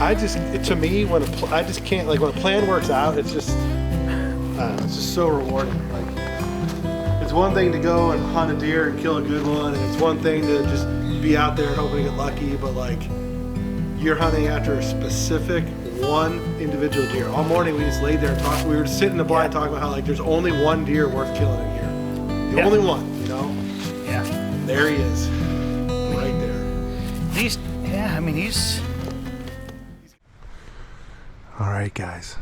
to me, I just can't, like, when a plan works out, it's just so rewarding. Like, it's one thing to go and hunt a deer and kill a good one, and it's one thing to just be out there hoping to get lucky, but like, you're hunting after a specific one individual deer. All morning we just laid there and talked. We were just sitting in the blind talking about how, like, there's only one deer worth killing in here. The only one, you know? Yeah. And there he is. Right there. He's... All right, guys.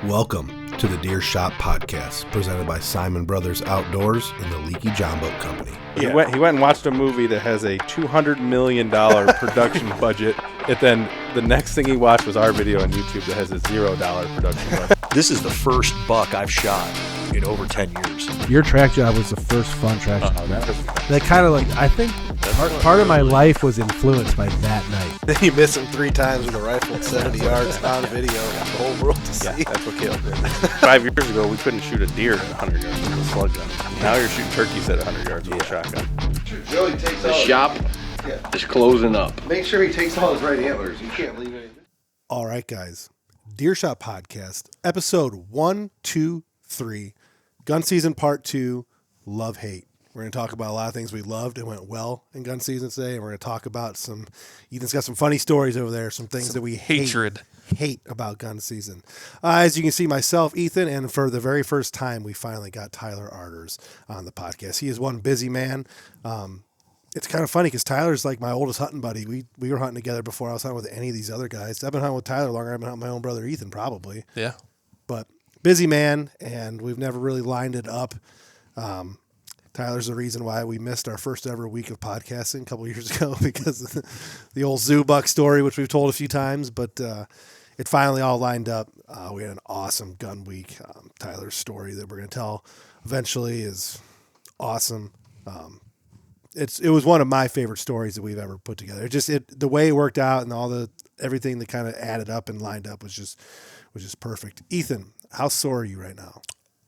Welcome to the Deer Shop Podcast, presented by Siman Brothers Outdoors and the Leaky John Boat Company. He went and watched a movie that has a $200 million production budget, and then the next thing he watched was our video on YouTube that has a $0 production budget. This is the first buck I've shot in over 10 years. Your track job was the first fun track job. That kind of, like, I think part of my life was influenced by that night. Then you miss him 3 times with a rifle at 70 yards on video for the whole world to see. Yeah, that's what Caleb did. 5 years ago, we couldn't shoot a deer at 100 yards with a slug gun. Now you're shooting turkeys at 100 yards with a shotgun. Joey takes the shop is closing up. Make sure he takes all his right antlers. You can't leave anything. All right, guys. Deer Shop Podcast, episode 123, gun season part 2, love hate. We're going to talk about a lot of things we loved and went well in gun season today, and we're going to talk about Ethan's got some funny stories over there, some things that we hate about gun season. As you can see, myself, Ethan, and for the very first time, we finally got Tyler Arders on the podcast. He is one busy man. It's kind of funny because Tyler's like my oldest hunting buddy. We were hunting together before I was hunting with any of these other guys. I've been hunting with Tyler longer. I've been hunting with my own brother Ethan, probably. Yeah. But busy man, and we've never really lined it up. Tyler's the reason why we missed our first ever week of podcasting a couple years ago because of the old zoo buck story, which we've told a few times. But it finally all lined up. We had an awesome gun week. Tyler's story that we're going to tell eventually is awesome. It was one of my favorite stories that we've ever put together. The way it worked out and everything that kind of added up and lined up was just perfect. Ethan, how sore are you right now?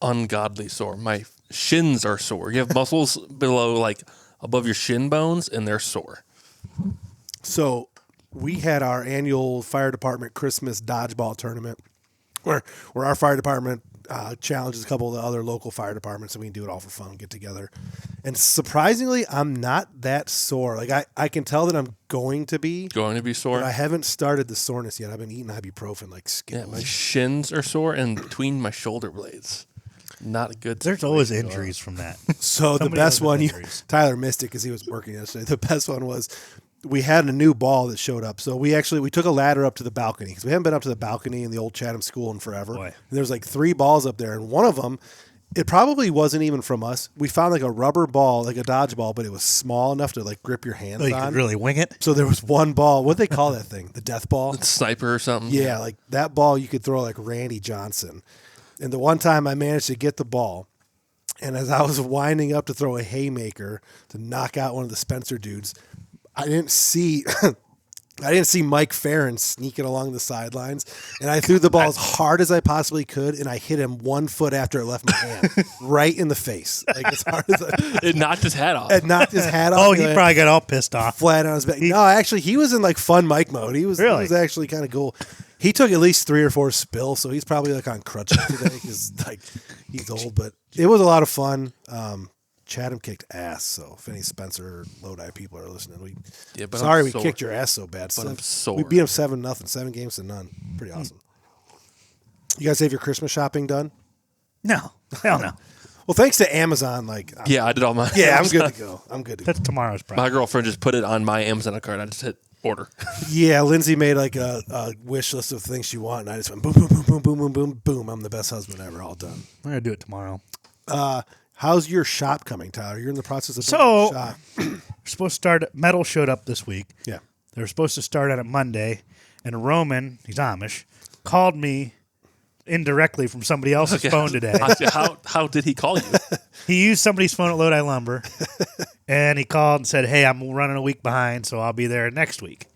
Ungodly sore. My shins are sore. You have muscles below, like above your shin bones, and they're sore. So we had our annual fire department Christmas dodgeball tournament where our fire department challenges a couple of the other local fire departments, and we can do it all for fun, get together. And surprisingly, I'm not that sore. Like I can tell that I'm going to be sore. But I haven't started the soreness yet. I've been eating ibuprofen like Skittles. Yeah, my shins are sore and between my shoulder blades. Not a good. There's always injuries from that. So the best one, Tyler missed it because he was working yesterday. The best one was we had a new ball that showed up. So we took a ladder up to the balcony because we haven't been up to the balcony in the old Chatham School in forever. Boy. And there was like 3 balls up there, and one of them, it probably wasn't even from us. We found like a rubber ball, like a dodgeball, but it was small enough to like grip your hands on. You could really wing it? So there was one ball. What do they call that thing? The death ball? The sniper or something? Yeah, like that ball you could throw like Randy Johnson. And the one time I managed to get the ball, and as I was winding up to throw a haymaker to knock out one of the Spencer dudes, I didn't see Mike Farron sneaking along the sidelines, and I threw the ball as hard as I possibly could, and I hit him 1 foot after it left my hand, right in the face, like as hard as it knocked his hat off. It knocked his hat off. Oh, he probably got all pissed off. Flat on his back. No, actually, he was in like fun Mike mode. He was actually kind of cool. He took at least 3 or 4 spills, so he's probably like on crutches today because like he's old. But it was a lot of fun. Chatham kicked ass. So if any Spencer Lodi people are listening, we kicked your ass so bad. But I'm sore. We beat them 7-0, 7 games to none. Pretty awesome. You guys have your Christmas shopping done? No, hell no. Well, thanks to Amazon. I did all my. Yeah, I'm good to go. That's tomorrow's problem. My girlfriend just put it on my Amazon account. I just hit order. Yeah, Lindsay made like a wish list of things she wanted, and I just went boom, boom, boom, boom, boom, boom, boom, boom. I'm the best husband ever. All done. I'm gonna do it tomorrow. How's your shop coming, Tyler? You're in the process of building a shop. We're supposed to start. Metal showed up this week. Yeah, they were supposed to start on it Monday, and Roman, he's Amish, called me indirectly from somebody else's phone today. How did he call you? He used somebody's phone at Lodi Lumber, and he called and said, "Hey, I'm running a week behind, so I'll be there next week."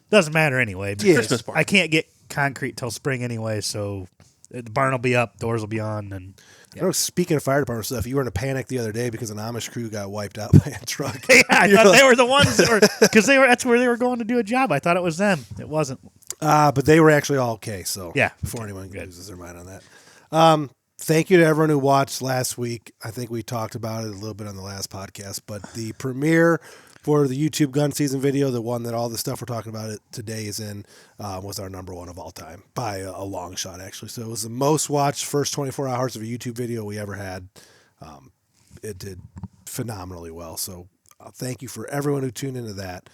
Doesn't matter anyway. Christmas party. I can't get concrete till spring anyway, so the barn will be up, doors will be on, and. Yeah. You know, speaking of fire department stuff, you were in a panic the other day because an Amish crew got wiped out by a truck. Yeah, I thought they were the ones that were because that's where they were going to do a job. I thought it was them. It wasn't. But they were actually all okay. So Yeah. before anyone loses their mind on that. Thank you to everyone who watched last week. I think we talked about it a little bit on the last podcast, but the premiere for the YouTube gun season video, the one that all the stuff we're talking about today is in, was our number one of all time by a long shot, actually. So it was the most watched first 24 hours of a YouTube video we ever had. It did phenomenally well. So thank you for everyone who tuned into that.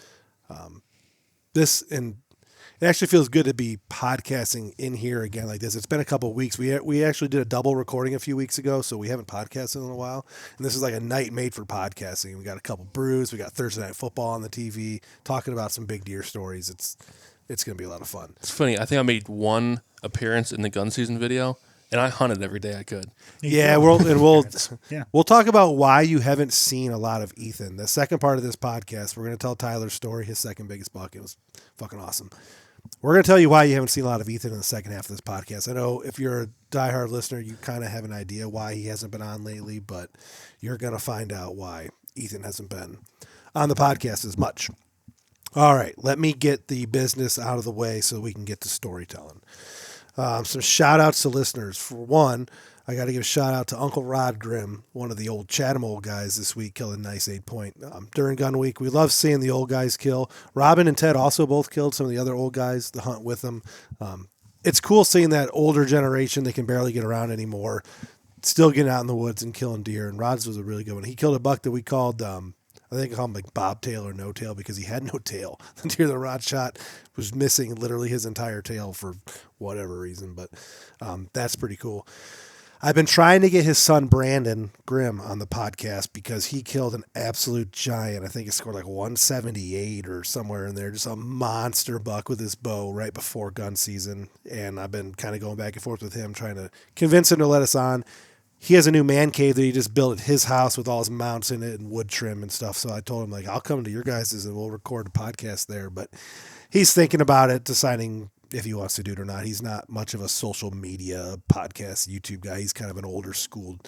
It actually feels good to be podcasting in here again like this. It's been a couple of weeks. We actually did a double recording a few weeks ago, so we haven't podcasted in a while. And this is like a night made for podcasting. We got a couple brews. We got Thursday Night Football on the TV, talking about some big deer stories. It's going to be a lot of fun. It's funny. I think I made one appearance in the gun season video, and I hunted every day I could. Yeah, we'll talk about why you haven't seen a lot of Ethan. The second part of this podcast, we're going to tell Tyler's story, his second biggest buck. It was fucking awesome. We're going to tell you why you haven't seen a lot of Ethan in the second half of this podcast. I know if you're a diehard listener, you kind of have an idea why he hasn't been on lately, but you're going to find out why Ethan hasn't been on the podcast as much. All right, let me get the business out of the way so we can get to storytelling. Some shout outs to listeners. For one, I got to give a shout out to Uncle Rod Grimm, one of the old Chatham old guys this week, killed a nice 8-point during gun week. We love seeing the old guys kill. Robin and Ted also both killed some of the other old guys to hunt with them. It's cool seeing that older generation that can barely get around anymore, still getting out in the woods and killing deer. And Rod's was a really good one. He killed a buck that we called, I think I called him like bobtail or no tail because he had no tail. The deer that Rod shot was missing literally his entire tail for whatever reason, but that's pretty cool. I've been trying to get his son, Brandon Grimm, on the podcast because he killed an absolute giant. I think he scored like 178 or somewhere in there. Just a monster buck with his bow right before gun season. And I've been kind of going back and forth with him, trying to convince him to let us on. He has a new man cave that he just built at his house with all his mounts in it and wood trim and stuff. So I told him, like, I'll come to your guys's and we'll record a podcast there. But he's thinking about it, deciding if he wants to do it or not. He's not much of a social media podcast YouTube guy. He's kind of an older school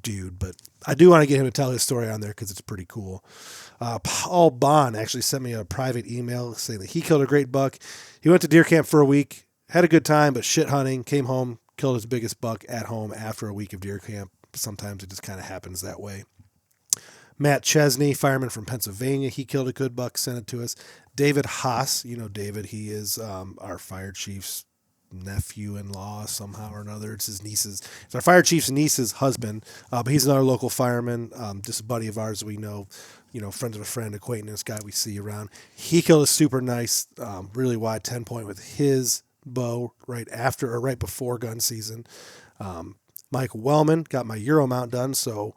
dude, but I do want to get him to tell his story on there because it's pretty cool. Paul Bond actually sent me a private email saying that he killed a great buck. He went to deer camp for a week, had a good time, but shit hunting, came home, killed his biggest buck at home after a week of deer camp. Sometimes it just kind of happens that way. Matt Chesney, fireman from Pennsylvania, he killed a good buck, sent it to us. David Haas, you know David, he is our fire chief's nephew-in-law somehow or another. It's our fire chief's niece's husband, but he's another local fireman, just a buddy of ours we know, friends of a friend, acquaintance, guy we see around. He killed a super nice, really wide 10-point with his bow right before gun season. Mike Wellman got my Euro mount done, so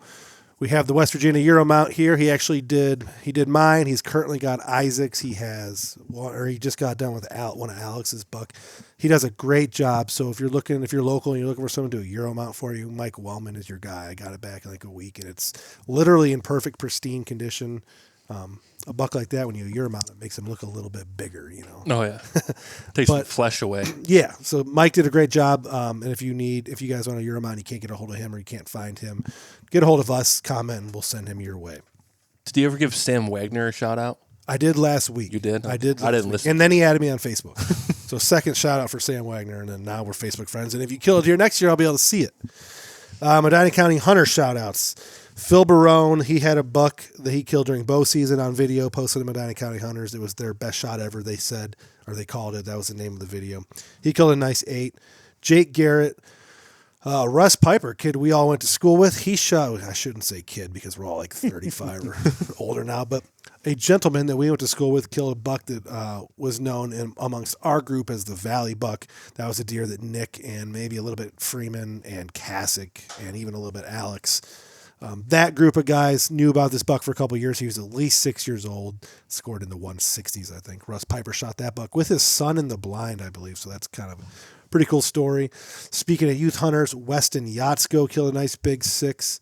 we have the West Virginia Euro mount here. He did mine. He's currently got Isaac's. He just got done with one of Alex's buck. He does a great job. So if you're local and you're looking for someone to do a Euro mount for you, Mike Wellman is your guy. I got it back in like a week, and it's literally in perfect, pristine condition. A buck like that, when you Euro mount, it makes him look a little bit bigger, Oh yeah, takes the flesh away. Yeah, so Mike did a great job. And if you guys want a Euro mount, you can't get a hold of him or you can't find him, get a hold of us, comment, and we'll send him your way. Did you ever give Sam Wagner a shout out? I did last week. You did? I did. I didn't listen. And then he added me on Facebook. So second shout out for Sam Wagner, and then now we're Facebook friends. And if you kill it here next year, I'll be able to see it. Medina County Hunter shout outs. Phil Barone, he had a buck that he killed during bow season on video, posted to Medina County Hunters. It was their best shot ever, they said, or they called it. That was the name of the video. He killed a nice 8. Jake Garrett, Russ Piper, kid we all went to school with. He shot, I shouldn't say kid because we're all like 35 or older now, but a gentleman that we went to school with killed a buck that was known amongst our group as the Valley Buck. That was a deer that Nick and maybe a little bit Freeman and Kasich and even a little bit Alex, that group of guys knew about this buck for a couple of years. He was at least 6 years old, scored in the 160s, I think. Russ Piper shot that buck with his son in the blind, I believe. So that's kind of a pretty cool story. Speaking of youth hunters, Weston Yatsko killed a nice big 6.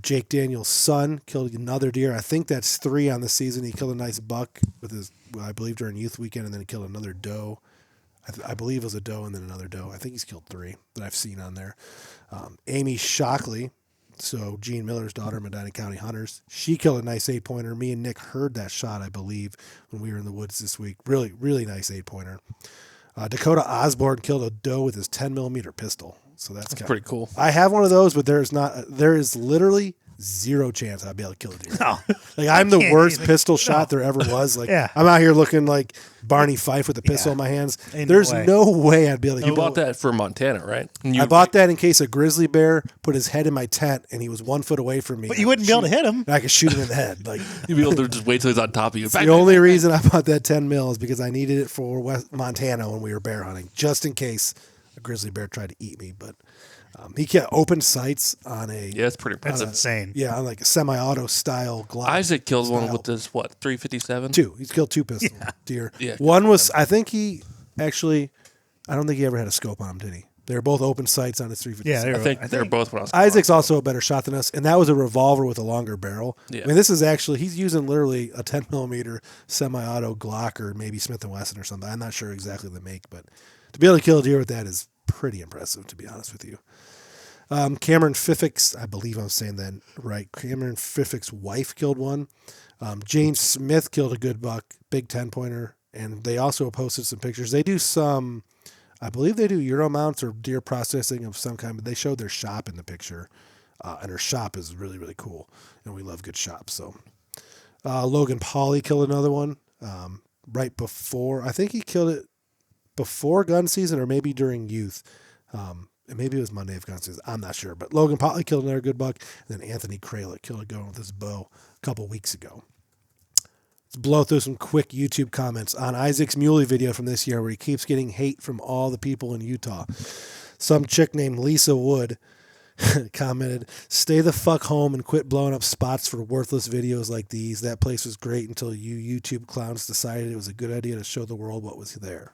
Jake Daniels' son killed another deer. I think that's 3 on the season. He killed a nice buck with his, I believe, during youth weekend, and then he killed another doe. I believe it was a doe and then another doe. I think he's killed 3 that I've seen on there. Amy Shockley, so Gene Miller's daughter, Medina County Hunters, she killed a nice 8-pointer. Me and Nick heard that shot, I believe, when we were in the woods this week. Really, really nice 8-pointer. Dakota Osborne killed a doe with his 10mm pistol. So that's pretty cool. I have one of those, but there is literally zero chance I'd be able to kill a deer. No. Like I'm the worst pistol shot there ever was. Like I'm out here looking like Barney Fife with a pistol in my hands. There's no way I'd be able to. You bought that for Montana, right? I bought that in case a grizzly bear put his head in my tent and he was 1 foot away from me. But you wouldn't be able to hit him. I could shoot him in the head. Like you'd be able to just wait till he's on top of you. The only reason I bought that 10 mil is because I needed it for West Montana when we were bear hunting, just in case a grizzly bear tried to eat me. But he kept open sights on a. Yeah, it's pretty impressive. That's insane. Yeah, on like a semi-auto style Glock. Isaac killed one with this 357. Two. He's killed 2 pistol deer. Yeah, one was. I think he actually. I don't think he ever had a scope on him, did he? They were both open sights on his 357. Yeah, I think they're both. When I was Isaac's also a better shot than us, and that was a revolver with a longer barrel. Yeah. I mean, this is actually he's using literally a 10mm semi-auto Glock or maybe Smith & Wesson or something. I'm not sure exactly the make, but to be able to kill a deer with that is pretty impressive, to be honest with you. Cameron Fiffick's, I believe I'm saying that right. Cameron Fiffick's wife killed one. Jane Smith killed a good buck, big 10-pointer, and they also posted some pictures. They do some, I believe they do Euro mounts or deer processing of some kind, but they showed their shop in the picture, and her shop is really, really cool, and we love good shops. So Logan Pauly killed another one right before, I think he killed it before gun season or maybe during youth. And maybe it was Monday of gun season. I'm not sure. But Logan Potley killed another good buck. And then Anthony Kralik killed a gun with his bow a couple weeks ago. Let's blow through some quick YouTube comments on Isaac's muley video from this year where he keeps getting hate from all the people in Utah. Some chick named Lisa Wood commented, "Stay the fuck home and quit blowing up spots for worthless videos like these. That place was great until you YouTube clowns decided it was a good idea to show the world what was there."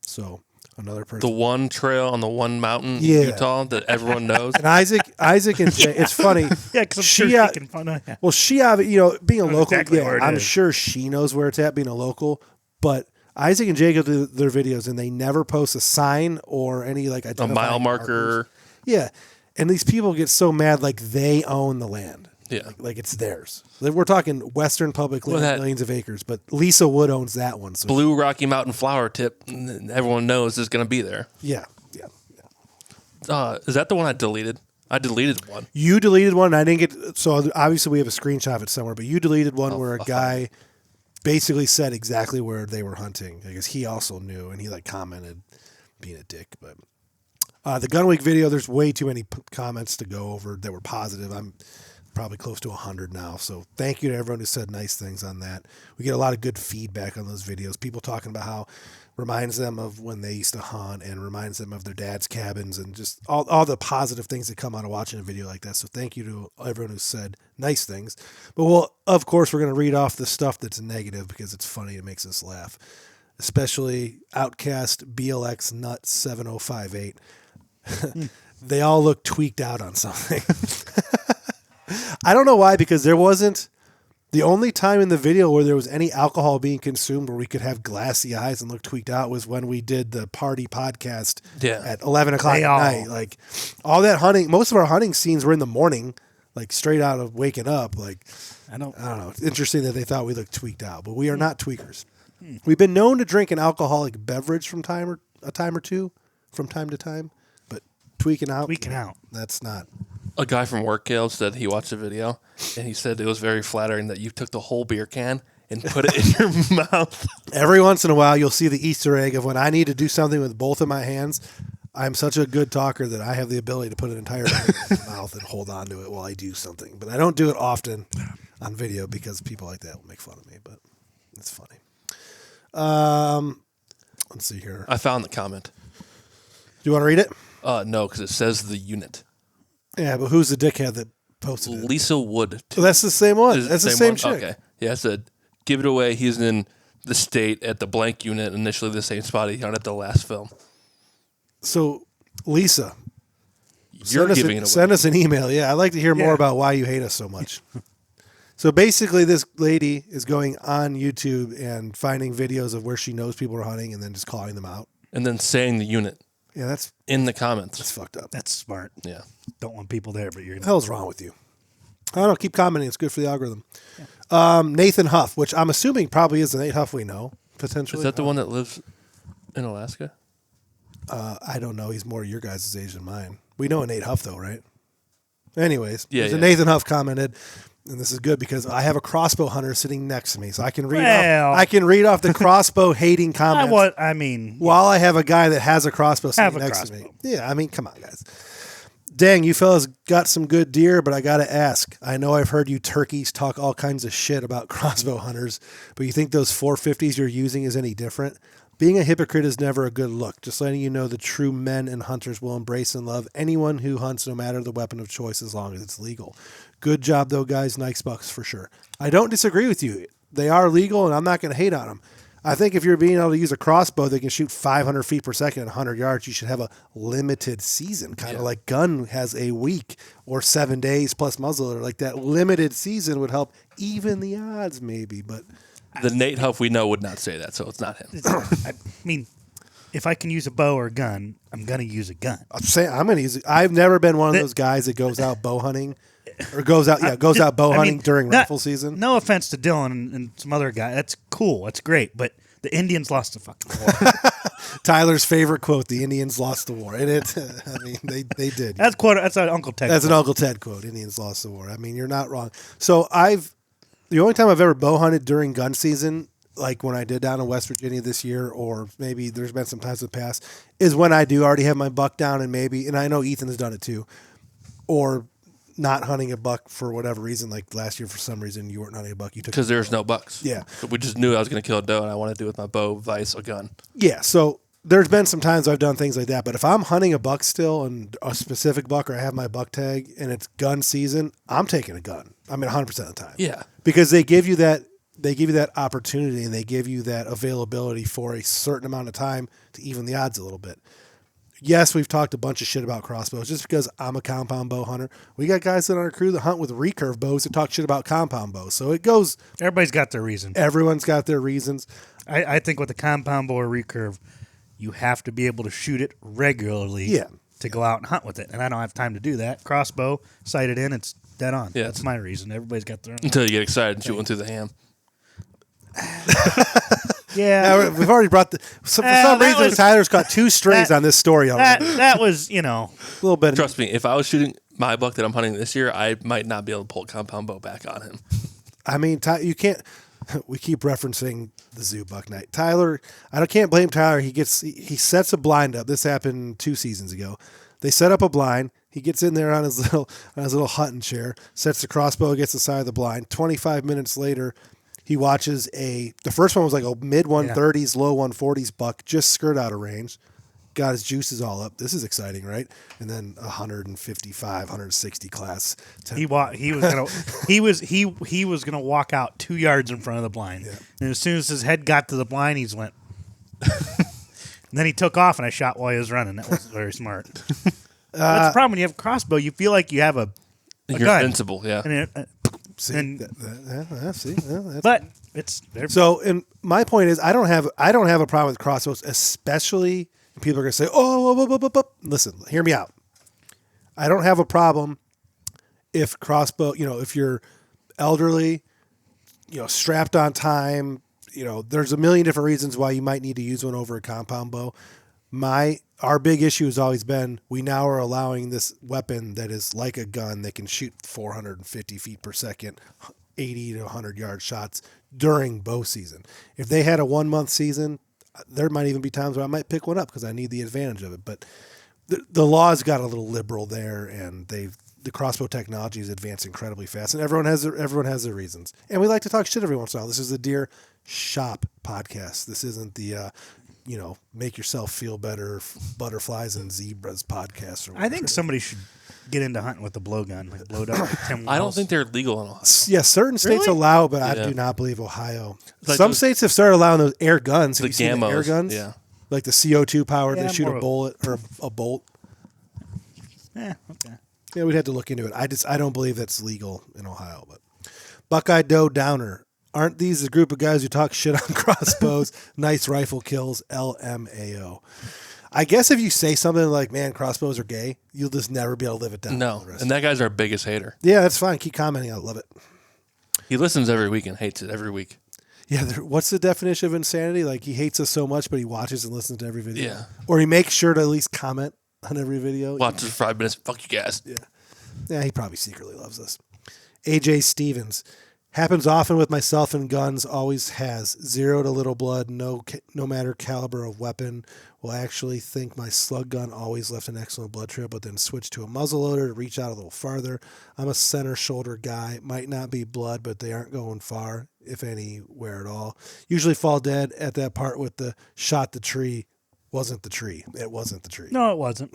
So... another person. The one trail on the one mountain in Utah that everyone knows. And Isaac and Jay, it's funny. Yeah, because I'm sure she can find out. Yeah. Well, she, being a local, exactly where it I'm is. sure she knows where it's at, being a local. But Isaac and Jay go to their videos, and they never post a sign or any, like, a mile marker. Yeah. And these people get so mad, like, they own the land. Yeah. Like it's theirs. We're talking Western public land, millions of acres, but Lisa Wood owns that one. So Blue Rocky Mountain flower tip, everyone knows is going to be there. Yeah. Is that the one I deleted? I deleted one. You deleted one, and I didn't get... So obviously we have a screenshot of it somewhere, but you deleted one where a guy basically said exactly where they were hunting. I guess he also knew, and he like commented being a dick. But the Gun Week video, there's way too many comments to go over that were positive. I'm probably close to 100 now. So thank you to everyone who said nice things on that. We get a lot of good feedback on those videos. People talking about how reminds them of when they used to hunt and reminds them of their dad's cabins and just all the positive things that come out of watching a video like that. So thank you to everyone who said nice things. But of course, we're going to read off the stuff that's negative because it's funny. It makes us laugh, especially Outcast BLX Nut 7058. They all look tweaked out on something. I don't know why, because there wasn't the only time in the video where there was any alcohol being consumed where we could have glassy eyes and look tweaked out was when we did the party podcast at 11 o'clock at night. Like all that hunting, most of our hunting scenes were in the morning, like straight out of waking up. Like, I don't know. It's interesting that they thought we looked tweaked out, but we are not tweakers. We've been known to drink an alcoholic beverage from time to time, but tweaking out, that's not. A guy from work, Caleb, said he watched the video, and he said it was very flattering that you took the whole beer can and put it in your mouth. Every once in a while, you'll see the Easter egg of when I need to do something with both of my hands. I'm such a good talker that I have the ability to put an entire beer in my mouth and hold on to it while I do something. But I don't do it often on video because people like that will make fun of me, but it's funny. Let's see here. I found the comment. Do you want to read it? No, because it says the unit. Yeah, but who's the dickhead that posted it? Lisa Wood. Oh, that's the same one. That's the same chick. Okay. Yeah, it said, give it away. He's in the state at the blank unit, initially the same spot he hunted the last film. So, Lisa, You're giving it away. Send us an email. Yeah, I'd like to hear more about why you hate us so much. So basically, this lady is going on YouTube and finding videos of where she knows people are hunting and then just calling them out. And then saying the unit. Yeah, that's in the comments. That's fucked up. That's smart. Yeah. Don't want people there, but you're What the hell's wrong with you? I don't know. Keep commenting. It's good for the algorithm. Yeah. Nathan Huff, which I'm assuming probably is the Nate Huff we know, potentially. Is that the one that lives In Alaska? I don't know. He's more your guys' age than mine. We know a Nate Huff, though, right? Anyways, Yeah, there's yeah. a Nathan Huff commented, and this is good because I have a crossbow hunter sitting next to me, so I can read Well. off. I can read off the crossbow hating comments while I have a guy that has a crossbow sitting next to me. Yeah, I mean, come on, guys. Dang, you fellas got some good deer, but I got to ask. I know I've heard you turkeys talk all kinds of shit about crossbow hunters, but you think those 450s you're using is any different? Being a hypocrite is never a good look. Just letting you know the true men and hunters will embrace and love anyone who hunts no matter the weapon of choice as long as it's legal. Good job, though, guys. Nice bucks for sure. I don't disagree with you. They are legal, and I'm not going to hate on them. I think if you're being able to use a crossbow that can shoot 500 feet per second at 100 yards, you should have a limited season, kind of like gun has a week or 7 days plus muzzleloader. Like that limited season would help even the odds, maybe. But the Nate Huff we know would not say that, so it's not him. I mean, if I can use a bow or a gun, I'm going to use a gun. I'm saying I'm going to use it. I've never been one of those guys that goes out bow hunting or goes out bow hunting during rifle season. No offense to Dylan and some other guy. That's cool. That's great. But the Indians lost the fucking war. Tyler's favorite quote: "The Indians lost the war," and it. I mean, they did. That's an Uncle Ted. That's an Uncle Ted quote. Indians lost the war. I mean, you're not wrong. So the only time I've ever bow hunted during gun season, like when I did down in West Virginia this year, or maybe there's been some times in the past, is when I do already have my buck down and I know Ethan has done it too, or not hunting a buck for whatever reason. Like last year, for some reason, you weren't hunting a buck. You took Because there's no bucks. Yeah. But we just knew I was going to kill a doe, and I wanted to do it with my bow, vice, a gun. Yeah, so there's been some times I've done things like that, but if I'm hunting a buck still and a specific buck or I have my buck tag and it's gun season, I'm taking a gun. I mean 100% of the time. Yeah. Because they give you that opportunity and they give you that availability for a certain amount of time to even the odds a little bit. Yes, we've talked a bunch of shit about crossbows just because I'm a compound bow hunter. We got guys on our crew that hunt with recurve bows that talk shit about compound bows. So it goes. Everybody's got their reason. Everyone's got their reasons. I think with a compound bow or recurve, you have to be able to shoot it regularly to go out and hunt with it. And I don't have time to do that. Crossbow, sight it in, it's dead on. Yeah. That's my reason. Everybody's got their own. Until you get excited and shoot one through the ham. Yeah, we've already brought for some reason Tyler's got two strings on this story already. That was, a little bit. Trust me, if I was shooting my buck that I'm hunting this year, I might not be able to pull a compound bow back on him. I mean, you can't. We keep referencing the zoo buck night. Tyler, I can't blame Tyler. He sets a blind up. This happened 2 seasons ago. They set up a blind. He gets in there on his little hunting chair, sets the crossbow against the side of the blind. 25 minutes later, he watches the first one was like a mid 130s, low 140s buck, just skirt out of range. Got his juices all up. This is exciting, right? And then 155, 160 class. He was gonna walk out 2 yards in front of the blind. Yeah. And as soon as his head got to the blind, he's went. And then he took off, and I shot while he was running. That was very smart. That's the problem when you have a crossbow. You feel like you have a You're gun. invincible, yeah. But it's so. And my point is, I don't have a problem with crossbows, especially. People are going to say, oh, listen, hear me out. I don't have a problem if crossbow, if you're elderly, strapped on time, there's a million different reasons why you might need to use one over a compound bow. Our big issue has always been we now are allowing this weapon that is like a gun that can shoot 450 feet per second, 80 to 100 yard shots during bow season. If they had a 1 month season, there might even be times where I might pick one up because I need the advantage of it. But the laws got a little liberal there, and the crossbow technology has advanced incredibly fast, and everyone has their reasons. And we like to talk shit every once in a while. This is the Deer Shop podcast. This isn't the make yourself feel better butterflies and zebras podcast. I think somebody should get into hunting with a blowgun, like blowed up. Like Tim I don't Wells. think they're legal in Ohio. Yeah, certain states Really? allow, but Yeah. I do not believe Ohio. Like Some those- states have started allowing those air guns. Have The you seen the air Gamos, guns? yeah. Like the CO2 powered, Yeah, they shoot more a of- bullet or a bolt. Yeah, okay. Yeah, we'd have to look into it. I don't believe that's legal in Ohio. But Buckeye Doe Downer, aren't these a group of guys who talk shit on crossbows? Nice rifle kills, LMAO. I guess if you say something like, man, crossbows are gay, you'll just never be able to live it down. No, and that guy's our biggest hater. Yeah, that's fine. Keep commenting. I love it. He listens every week and hates it every week. Yeah, what's the definition of insanity? Like he hates us so much, but he watches and listens to every video. Yeah. Or he makes sure to at least comment on every video. Watch for 5 minutes. Fuck you guys. Yeah, he probably secretly loves us. AJ Stevens. Happens often with myself and guns. Always has. 0 to little blood. No matter caliber of weapon. Will actually think my slug gun always left an excellent blood trail, but then switch to a muzzleloader to reach out a little farther. I'm a center shoulder guy. Might not be blood, but they aren't going far, if anywhere at all. Usually fall dead at that part with the shot the tree. Wasn't the tree. It wasn't the tree. No, it wasn't.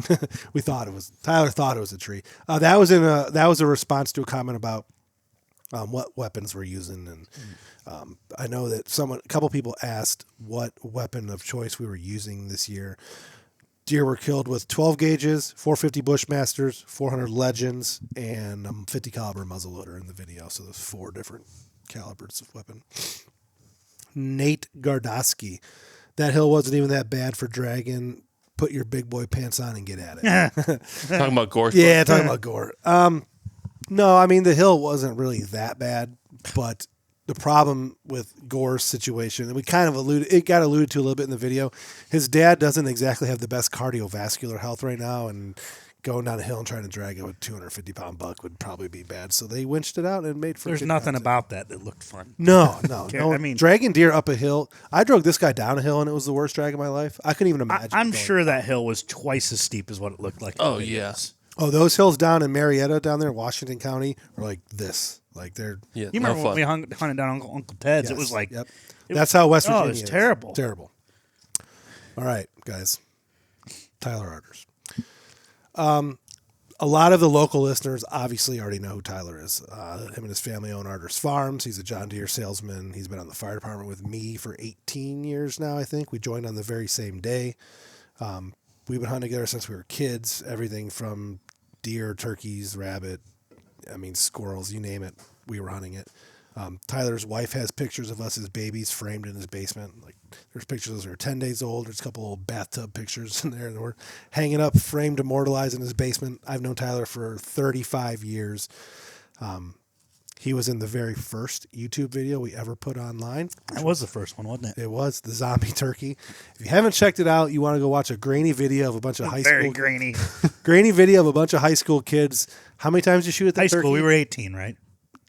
We thought it was. Tyler thought it was a tree. That was a response to a comment about what weapons we're using, and I know that a couple people asked what weapon of choice we were using this year. Deer were killed with 12 gauges, 450 Bushmasters, 400 Legends, and 50 caliber muzzleloader in the video. So there's 4 different calibers of weapon. Nate Gardowski. That hill wasn't even that bad for dragging. Put your big boy pants on and get at it. Talking about gore. Yeah, talking about gore. No, I mean, the hill wasn't really that bad, but the problem with Gore's situation, and it got alluded to a little bit in the video, his dad doesn't exactly have the best cardiovascular health right now, and going down a hill and trying to drag a 250-pound buck would probably be bad. So they winched it out and made for There's nothing about that looked fun. No. I mean, dragging deer up a hill. I drug this guy down a hill, and it was the worst drag of my life. I couldn't even imagine. I'm sure that hill was twice as steep as what it looked like. Oh, yes. Oh, those hills down in Marietta, down there in Washington County, are like this. Like they're. Yeah, You remember when we hunted down Uncle Ted's? Yes, It was like. Yep. That's how West Virginia. Oh, it was is. terrible. Terrible. All right, guys. Tyler Arders. A lot of the local listeners obviously already know who Tyler is. Him and his family own Arders Farms. He's a John Deere salesman. He's been on the fire department with me for 18 years now, I think. We joined on the very same day. We've been hunting together since we were kids. Everything from deer, turkeys, rabbit, squirrels, you name it. We were hunting it. Tyler's wife has pictures of us as babies framed in his basement. Like there's pictures that are 10 days old. There's a couple old bathtub pictures in there that we're hanging up, framed, immortalized in his basement. I've known Tyler for 35 years. He was in the very first YouTube video we ever put online. That was the first one, wasn't it? It was the zombie turkey. If you haven't checked it out, you want to go watch a grainy video of a bunch of high Very school grainy. grainy video of a bunch of high school kids. How many times did you shoot at the High turkey? school, we were 18, right?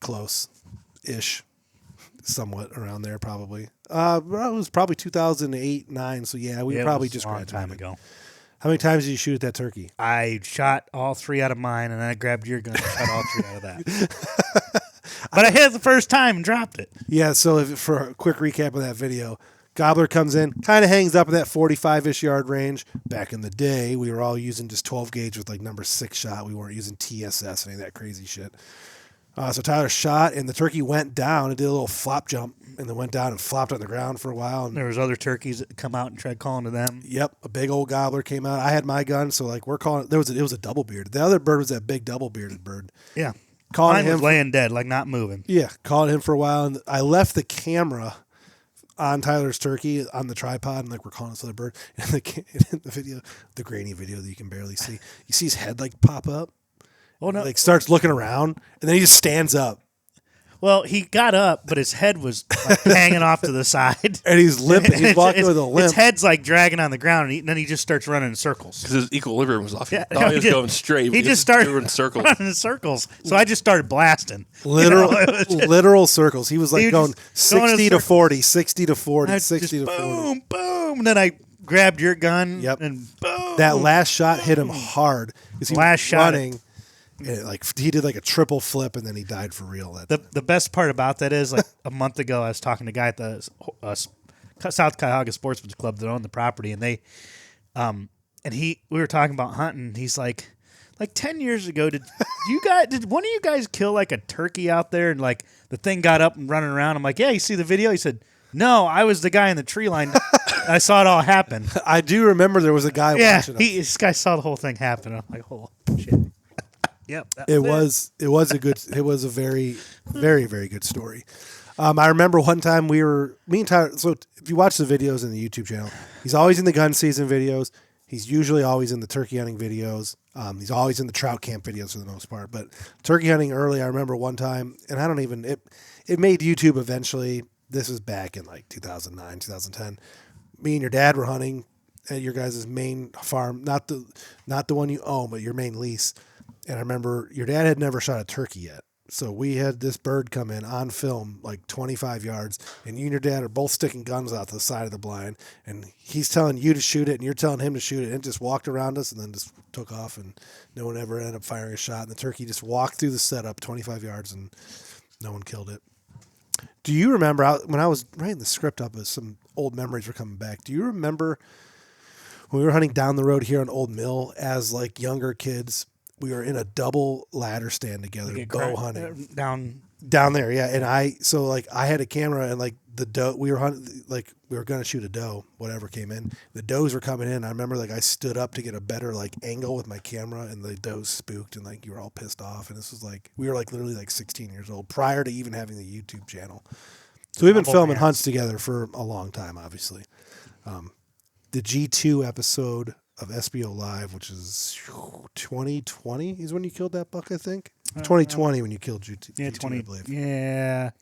Close-ish, somewhat around there probably. It was probably 2008, 9. So yeah, we probably just a long graduated. time ago. How many times did you shoot at that turkey? I shot all 3 out of mine, and then I grabbed your gun and shot all 3 out of that. But I hit it the first time and dropped it. Yeah. So for a quick recap of that video, Gobbler comes in, kind of hangs up in that 45-ish yard range. Back in the day, we were all using just 12 gauge with like number 6 shot. We weren't using TSS, any of that crazy shit. So Tyler shot, and the turkey went down and did a little flop jump, and then went down and flopped on the ground for a while. And There was other turkeys that come out and tried calling to them. yep, a big old gobbler came out. I had my gun, so like we're calling. It was a double bearded. The other bird was that big double bearded bird. Yeah. Calling Mine him was laying dead, like not moving. Yeah, calling him for a while, and I left the camera on Tyler's turkey on the tripod, and like we're calling this other bird. And the video, the grainy video that you can barely see, you see his head like pop up. Oh no! Like starts looking around, and then he just stands up, Well, he got up, but his head was like hanging off to the side. and he's limping. He's walking with a limp. His head's like dragging on the ground, and then he just starts running in circles. Because his equilibrium was off. Yeah, He thought he was just- going straight. He just started doing circles. running in circles. So I just started blasting. Literal, You know, it was just- literal circles. He was like He was going just going in 60 to circles. 40, 60 to 40, I 60 to just 40. boom, boom. And then I grabbed your gun. Yep. And boom. That last shot hit him hard because he Last was shot- running. And he did like a triple flip, and then he died for real. The best part about that is, like, a month ago, I was talking to a guy at the South Cuyahoga Sportsman's Club that owned the property, and we were talking about hunting. He's like 10 years ago, did one of you guys kill like a turkey out there, and like the thing got up and running around? I'm like, yeah, you see the video? He said, no, I was the guy in the tree line. I saw it all happen. I do remember there was a guy Yeah, watching us. this guy saw the whole thing happen. I'm like, oh shit. Yep. It was a very, very, very good story. I remember one time me and Tyler, so if you watch the videos in the YouTube channel, he's always in the gun season videos. He's usually always in the turkey hunting videos. He's always in the trout camp videos for the most part, but turkey hunting early, I remember one time, and it made YouTube eventually. this was back in like 2009, 2010. Me and your dad were hunting at your guys' main farm, not the one you own, but your main lease. And I remember your dad had never shot a turkey yet. So we had this bird come in on film, like 25 yards, and you and your dad are both sticking guns out to the side of the blind, and he's telling you to shoot it, and you're telling him to shoot it, and it just walked around us and then just took off, and no one ever ended up firing a shot. And the turkey just walked through the setup 25 yards, and no one killed it. Do you remember, when I was writing the script up, some old memories were coming back. Do you remember when we were hunting down the road here on Old Mill as like younger kids? We were in a double ladder stand together, bow hunting down there. Yeah. And I had a camera, and like the doe, we were hunting, like we were going to shoot a doe, whatever came in. The does were coming in. I remember like I stood up to get a better like angle with my camera, and the does spooked, and like you were all pissed off. And this was like, we were like literally like 16 years old prior to even having the YouTube channel. So we've been filming hunts together for a long time, obviously. The G2 episode of SBO Live, which is 2020 is when you killed that buck, I think. 2020 when you killed G2, Yeah, I believe.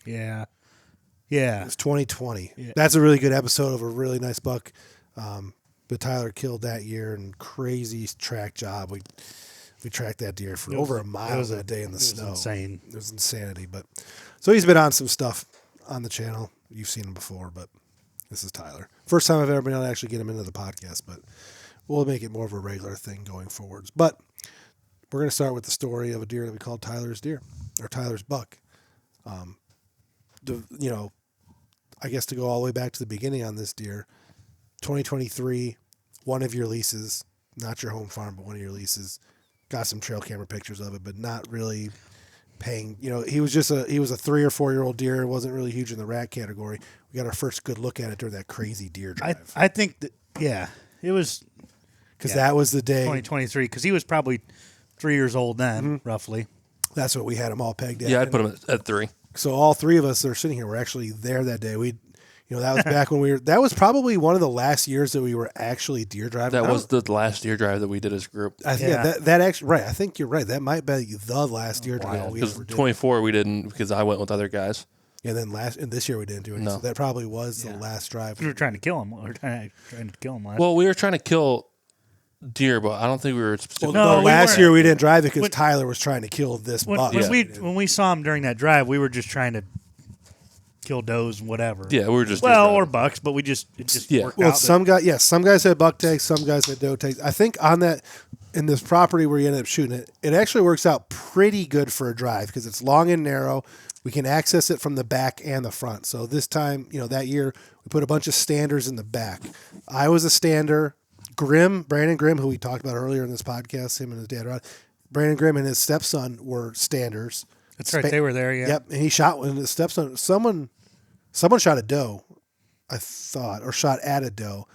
Yeah. It was 2020. Yeah. That's a really good episode of a really nice buck. But Tyler killed that year, and crazy track job. We tracked that deer for over a mile that day in the snow. Insane. It was insanity. But so he's been on some stuff on the channel. You've seen him before, but this is Tyler. First time I've ever been able to actually get him into the podcast, but we'll make it more of a regular thing going forwards. But we're going to start with the story of a deer that we called Tyler's deer, or Tyler's buck. I guess to go all the way back to the beginning on this deer, 2023, one of your leases, not your home farm, but one of your leases, got some trail camera pictures of it, but not really paying. He was a 3 or 4 year old deer. It wasn't really huge in the rat category. We got our first good look at it during that crazy deer drive. I think that, it was. Because that was the day. 2023, because he was probably 3 years old then, roughly. That's what we had him all pegged at. Yeah, I'd put him at 3. So all three of us that are sitting here were actually there that day. That was back when that was probably one of the last years that we were actually deer driving. That was the last deer drive that we did as a group. That actually, right. I think you're right. That might be the last deer drive we ever did. 24 we didn't, because I went with other guys. And then this year we didn't do anything. No. So that probably was the last drive. We were trying to kill him. We were trying to kill him last. Well, we were trying to kill deer, but I don't think we were specific. Last year we didn't drive it because Tyler was trying to kill this buck. When we saw him during that drive, we were just trying to kill does and whatever. Yeah, we were just or bucks, but it just worked out. Some guys had buck tags, some guys had doe tags. I think in this property where you ended up shooting it, it actually works out pretty good for a drive because it's long and narrow. We can access it from the back and the front. So this time, that year, we put a bunch of standers in the back. I was a stander. Brandon Grimm, who we talked about earlier in this podcast, him and his dad, Brandon Grimm and his stepson were standers. That's right, they were there, yeah. Yep, and he shot one. His stepson, someone shot a doe, I thought, or shot at a doe.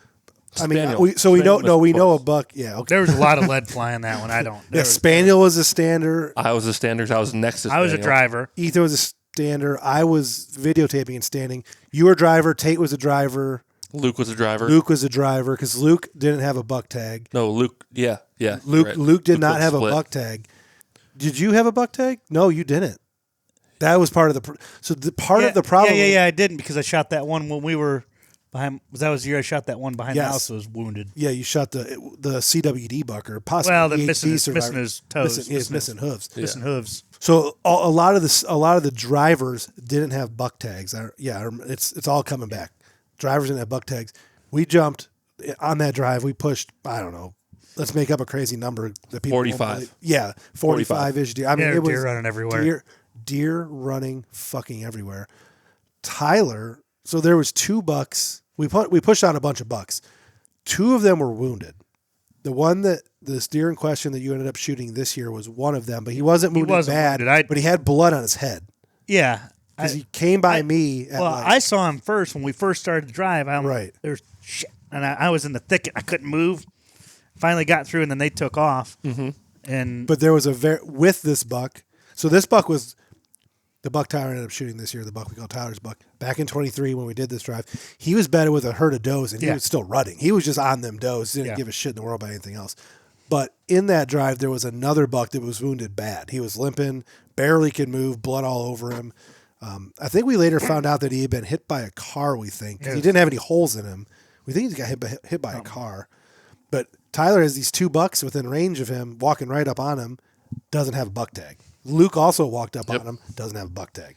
Spaniel. We know a buck. Yeah, okay. There was a lot of lead flying that one. I don't. Spaniel was a stander. I was a stander. I was next to Spaniel. I was a driver. Ethan was a stander. I was videotaping and standing. You were a driver. Tate was a driver. Luke was a driver. Luke was a driver because Luke didn't have a buck tag. No, Luke. Yeah. Luke did not have a buck tag. Did you have a buck tag? No, you didn't. That was part of the of the problem. Yeah, I didn't because I shot that one when we were behind. That was the year I shot that one behind the house. That was wounded. Yeah, you shot the CWD buck or possibly missing his toes. Missing hooves. Yeah. Missing hooves. So a lot of the drivers didn't have buck tags. It's all coming back. Drivers didn't have buck tags. We jumped on that drive. We pushed. I don't know. Let's make up a crazy number. That people 45. 45-ish deer. I mean, it was deer running everywhere. Deer running fucking everywhere. Tyler. So there was 2 bucks. We pushed out a bunch of bucks. 2 of them were wounded. The one this deer in question that you ended up shooting this year was one of them, but he wasn't wounded bad. But he had blood on his head. Yeah. Because he came by me. I saw him first when we first started the drive. Right. There's shit. And I was in the thicket. I couldn't move. Finally got through, and then they took off. Mm-hmm. But there was with this buck. So this buck was the buck Tyler ended up shooting this year, the buck we call Tyler's buck. Back in 23 when we did this drive, he was bedded with a herd of does, and he was still rutting. He was just on them does. Didn't give a shit in the world about anything else. But in that drive, there was another buck that was wounded bad. He was limping, barely could move, blood all over him. I think we later found out that he had been hit by a car, we think, because he didn't have any holes in him. We think he got hit by a car. But Tyler has these 2 bucks within range of him, walking right up on him, doesn't have a buck tag. Luke also walked up on him, doesn't have a buck tag.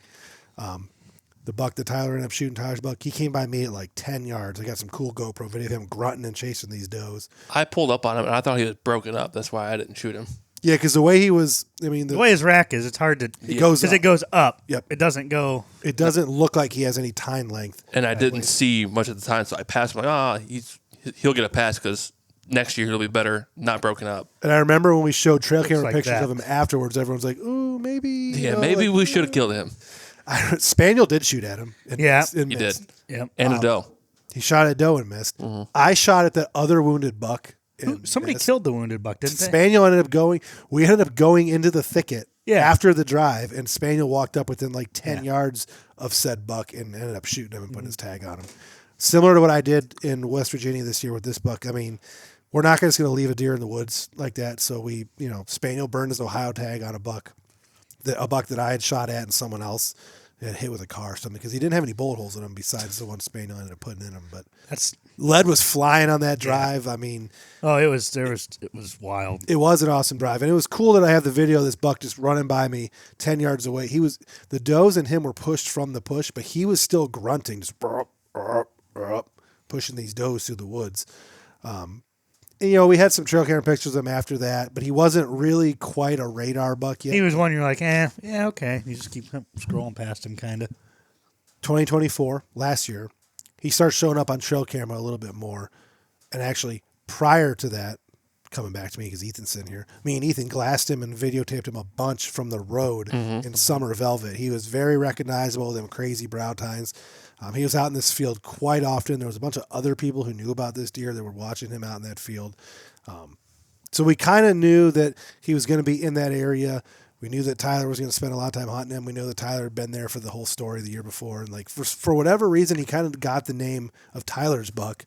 The buck that Tyler ended up shooting, Tyler's buck, he came by me at like 10 yards. I got some cool GoPro video of him grunting and chasing these does. I pulled up on him, and I thought he was broken up. That's why I didn't shoot him. Yeah, because the way he was, I mean... The way his rack is, it's hard to... It goes up. Because it goes up. Yep. It doesn't go... It doesn't look like he has any tine length. And I didn't see much at the time, so I passed him like, he'll get a pass because next year he'll be better, not broken up. And I remember when we showed trail camera like pictures that. of him afterwards, everyone's like, ooh, maybe... Yeah, maybe we should have killed him. Spaniel did shoot at him. And He missed. did. Yep. And a doe. He shot at doe and missed. I shot at the other wounded buck. And Somebody missed. killed the wounded buck, didn't they? Spaniel ended up going. We ended up going into the thicket Yeah. after the drive, and Spaniel walked up within like 10 yards of said buck and ended up shooting him and putting his tag on him. Similar to what I did in West Virginia this year with this buck. I mean, we're not just going to leave a deer in the woods like that. So we, Spaniel burned his Ohio tag on a buck that I had shot at and someone else had hit with a car or something because he didn't have any bullet holes in him besides the one Spaniel ended up putting in him. But lead was flying on that drive. I mean, it was wild. it was an awesome drive, and it was cool that I have the video of this buck just running by me 10 yards away. The does and him were pushed from the push, but he was still grunting, just pushing these does through the woods. And, we had some trail camera pictures of him after that, but he wasn't really quite a radar buck yet. He was one you're like, yeah, okay. You just keep scrolling past him, kind of. 2024, last year, he starts showing up on trail camera a little bit more. And actually, prior to that, coming back to me because Ethan's sitting here, me and Ethan glassed him and videotaped him a bunch from the road in summer velvet. He was very recognizable with them crazy brow tines. He was out in this field quite often. There was a bunch of other people who knew about this deer that were watching him out in that field. So we kind of knew that he was going to be in that area. We knew that Tyler was going to spend a lot of time hunting him. We knew that Tyler had been there for the whole story the year before. And for whatever reason, he kind of got the name of Tyler's buck.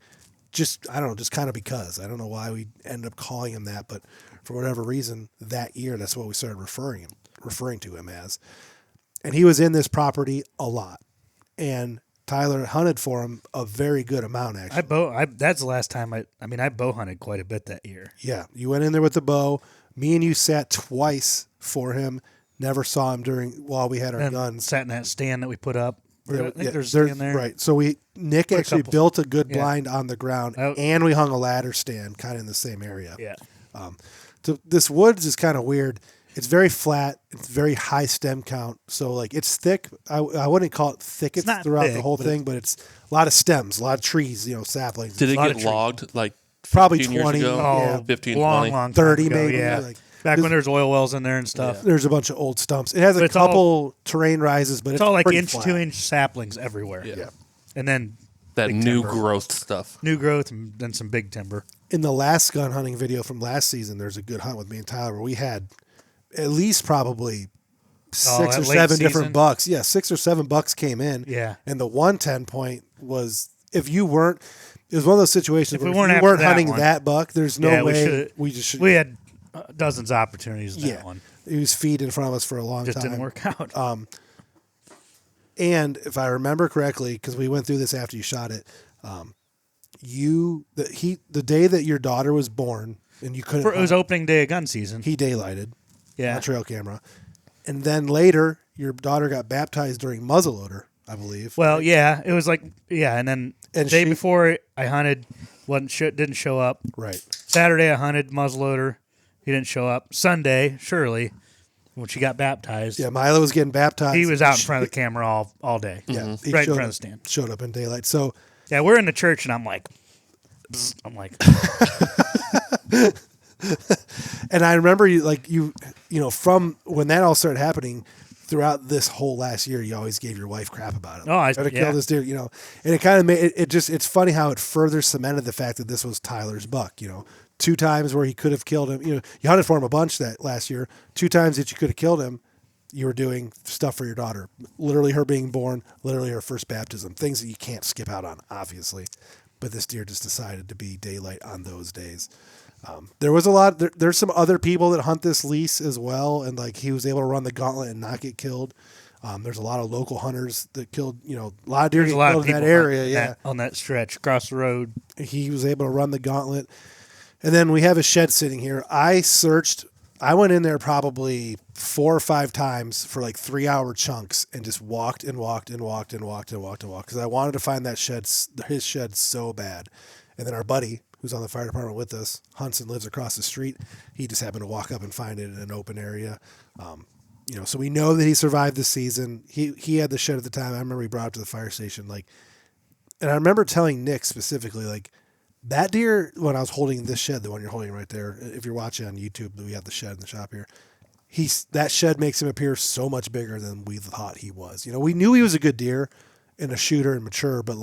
Just kind of because. I don't know why we ended up calling him that, but for whatever reason, that year, that's what we started referring to him as. And he was in this property a lot. And Tyler hunted for him a very good amount, actually. That's the last time I bow hunted quite a bit that year. Yeah, you went in there with the bow. Me and you sat twice for him. Never saw him while we had our guns. Sat in that stand that we put up. I think there's a stand there. Right. So Nick actually built a good blind on the ground, and we hung a ladder stand kind of in the same area. Yeah. So this woods is kind of weird. It's very flat. It's very high stem count. So it's thick. I wouldn't call it thickets throughout the whole thing, but it's a lot of stems, a lot of trees, saplings. Did it get logged like probably 20 20 years ago? Yeah. 15, long 20? 30 ago, maybe. Yeah. Back when there's oil wells in there and stuff. Yeah. There's a bunch of old stumps. It has a couple terrain rises, but it's all like inch, 2-inch saplings everywhere. Yeah. And then That new timber. growth stuff. New growth and then some big timber. In the last gun hunting video from last season, there's a good hunt with me and Tyler where we had at least probably 6 or 7 different bucks. Yeah, 6 or 7 bucks came in. Yeah. And the 110 point was, it was one of those situations where if weren't you weren't after that hunting one, that buck, there's no way we just should. We had dozens of opportunities in that one. He was feed in front of us for a long Just time. didn't work out. And if I remember correctly, because we went through this after you shot it, the day that your daughter was born and you couldn't. It was opening day of gun season. He daylighted. Yeah. On trail camera. And then later, your daughter got baptized during muzzleloader, I believe. Well, yeah, it was and then the day before I hunted, didn't show up. Right. Saturday I hunted muzzleloader, he didn't show up. Sunday, Shirley, when she got baptized. Yeah, Milo was getting baptized. He was out in front of the camera all day. Yeah, right in front of the stand. Showed up in daylight. So yeah, we're in the church, and I'm like. And I remember you from when that all started happening throughout this whole last year, you always gave your wife crap about it. Oh, I tried to kill this deer, and it kind of made it just, it's funny how it further cemented the fact that this was Tyler's buck, 2 times where he could have killed him. You hunted for him a bunch that last year. 2 times that you could have killed him, you were doing stuff for your daughter. Literally her being born, literally her first baptism, things that you can't skip out on, obviously. But this deer just decided to be daylight on those days. There was a lot. There's some other people that hunt this lease as well, and he was able to run the gauntlet and not get killed. There's a lot of local hunters that killed, a lot of deer There's a get lot killed of in people that area. on that stretch across the road. He was able to run the gauntlet. And then we have a shed sitting here. I went in there probably 4 or 5 times for like 3-hour chunks and just walked because I wanted to find his shed so bad. And then our buddy, who's on the fire department with us, hunts and lives across the street. He just happened to walk up and find it in an open area. So we know that he survived the season. He had the shed at the time. I remember he brought it to the fire station. And I remember telling Nick specifically, that deer, when I was holding this shed, the one you're holding right there, if you're watching on YouTube, we have the shed in the shop here. That shed makes him appear so much bigger than we thought he was. We knew he was a good deer and a shooter and mature, but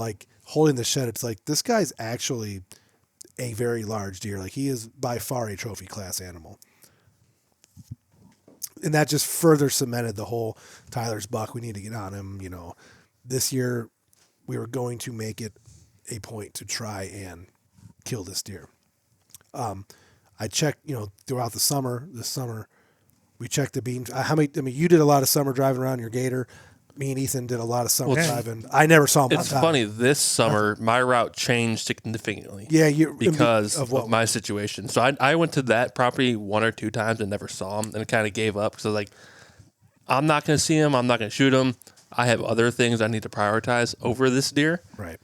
holding the shed, it's this guy's actually a very large deer. He is by far a trophy class animal. And that just further cemented the whole Tyler's buck. We need to get on him. This year we were going to make it a point to try and kill this deer. I checked, throughout this summer, we checked the beams. You did a lot of summer driving around your Gator. Me and Ethan did a lot of summer driving. I never saw him. It's funny. This summer, my route changed significantly. Yeah, because of my situation. So I went to that property 1 or 2 times and never saw him, and kind of gave up. So I'm not going to see him. I'm not going to shoot him. I have other things I need to prioritize over this deer. Right.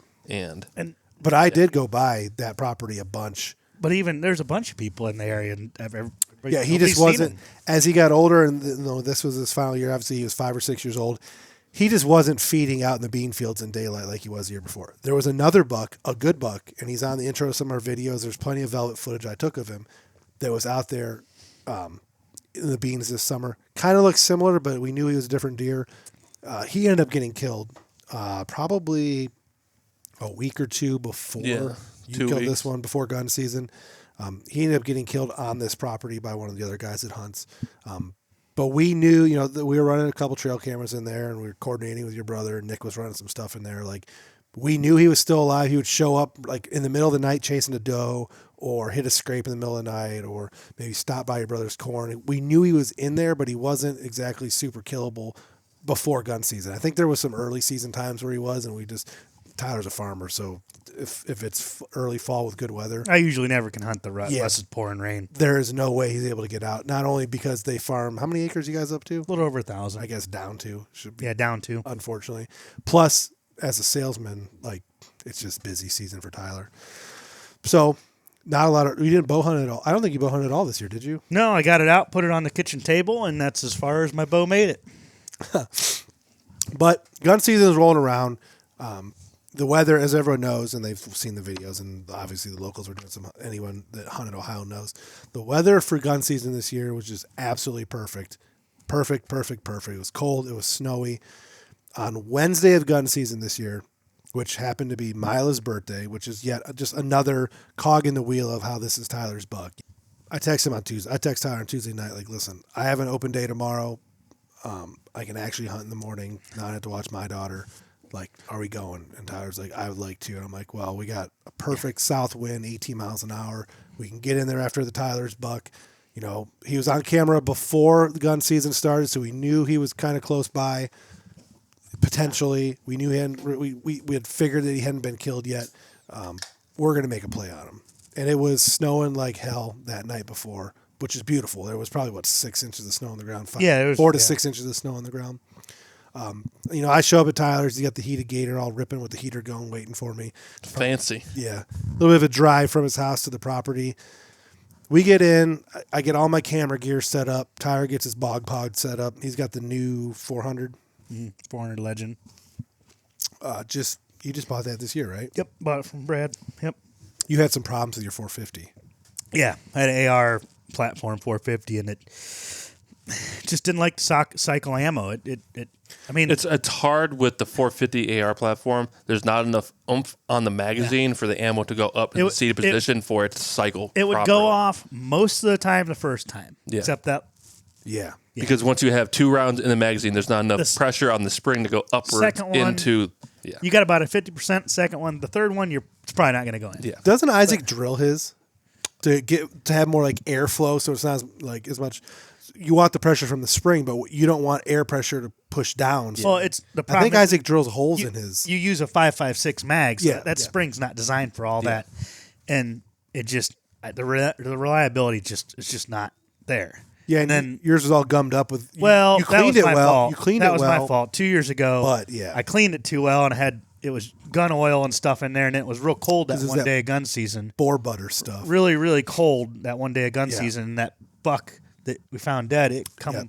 But I did go by that property a bunch. But even there's a bunch of people in the area, and he just wasn't. As he got older, and this was his final year. Obviously, he was 5 or 6 years old. He just wasn't feeding out in the bean fields in daylight like he was the year before. There was another buck, a good buck, and he's on the intro of some of our videos. There's plenty of velvet footage I took of him that was out there in the beans this summer. Kind of looks similar, but we knew he was a different deer. He ended up getting killed probably a week or 2 before you killed this one, before gun season. He ended up getting killed on this property by one of the other guys that hunts. But we knew, that we were running a couple trail cameras in there, and we were coordinating with your brother, and Nick was running some stuff in there. We knew he was still alive. He would show up in the middle of the night chasing a doe, or hit a scrape in the middle of the night, or maybe stop by your brother's corn. We knew he was in there, but he wasn't exactly super killable before gun season. I think there was some early season times where he was, and Tyler's a farmer, so if it's early fall with good weather, I usually never can hunt the rut unless it's pouring rain. There is no way he's able to get out. Not only because they farm, how many acres you guys up to? A little over 1,000. I guess down to. Should be. Yeah, down to. Unfortunately. Plus, as a salesman, it's just busy season for Tyler. So, not a lot of, you didn't bow hunt at all. I don't think you bow hunted at all this year, did you? No, I got it out, put it on the kitchen table, and that's as far as my bow made it. But gun season is rolling around. The weather, as everyone knows, and they've seen the videos, and obviously the locals were doing anyone that hunted Ohio knows, the weather for gun season this year was just absolutely perfect. Perfect. It was cold. It was snowy. On Wednesday of gun season this year, which happened to be Mila's birthday, which is yet just another cog in the wheel of how this is Tyler's buck. I text him on Tuesday. I text Tyler on Tuesday night, listen, I have an open day tomorrow. I can actually hunt in the morning, not have to watch my daughter. Are we going? And Tyler's I would like to. And I'm well, we got a perfect south wind, 18 miles an hour. We can get in there after the Tyler's buck. He was on camera before the gun season started, so we knew he was kind of close by. Potentially, we knew we had figured that he hadn't been killed yet. We're going to make a play on him. And it was snowing like hell that night before, which is beautiful. There was probably 6 inches of snow on the ground. 4 to 6 inches of snow on the ground. I show up at Tyler's. He got the heated Gator all ripping with the heater going, waiting for me. Fancy. Yeah. A little bit of a drive from his house to the property. We get in. I get all my camera gear set up. Tyler gets his bog pod set up. He's got the new 400. 400 Legend. You just bought that this year, right? Yep. Bought it from Brad. Yep. You had some problems with your 450. Yeah. I had an AR platform 450, and it just didn't like the cycle ammo. It's hard with the 450 AR platform. There's not enough oomph on the magazine for the ammo to go up in the seated position for it to cycle. It would go off most of the time the first time, except that. Yeah. Because once you have 2 rounds in the magazine, there's not enough pressure on the spring to go upwards into. Yeah. You got about a 50% second one. The third one, it's probably not going to go in. Yeah. Doesn't Isaac drill his to have more airflow, so it's not as much? you want the pressure from the spring, but you don't want air pressure to push down. So Well, it's the I problem. think Isaac drills holes you, in his. You use a 5.56 mag, so Yeah, that yeah. spring's not designed for all that, and it just the reliability is just not there. Yeah, and then yours was all gummed up with. You that cleaned was it my well. fault. You cleaned that it was well. my fault 2 years ago. But, yeah. I cleaned it too well, and it was gun oil and stuff in there, and it was real cold that 'Cause it's one that day of gun season. Boar butter stuff. Really, really cold that one day of gun Yeah. season, and that buck that we found dead, it come Yep.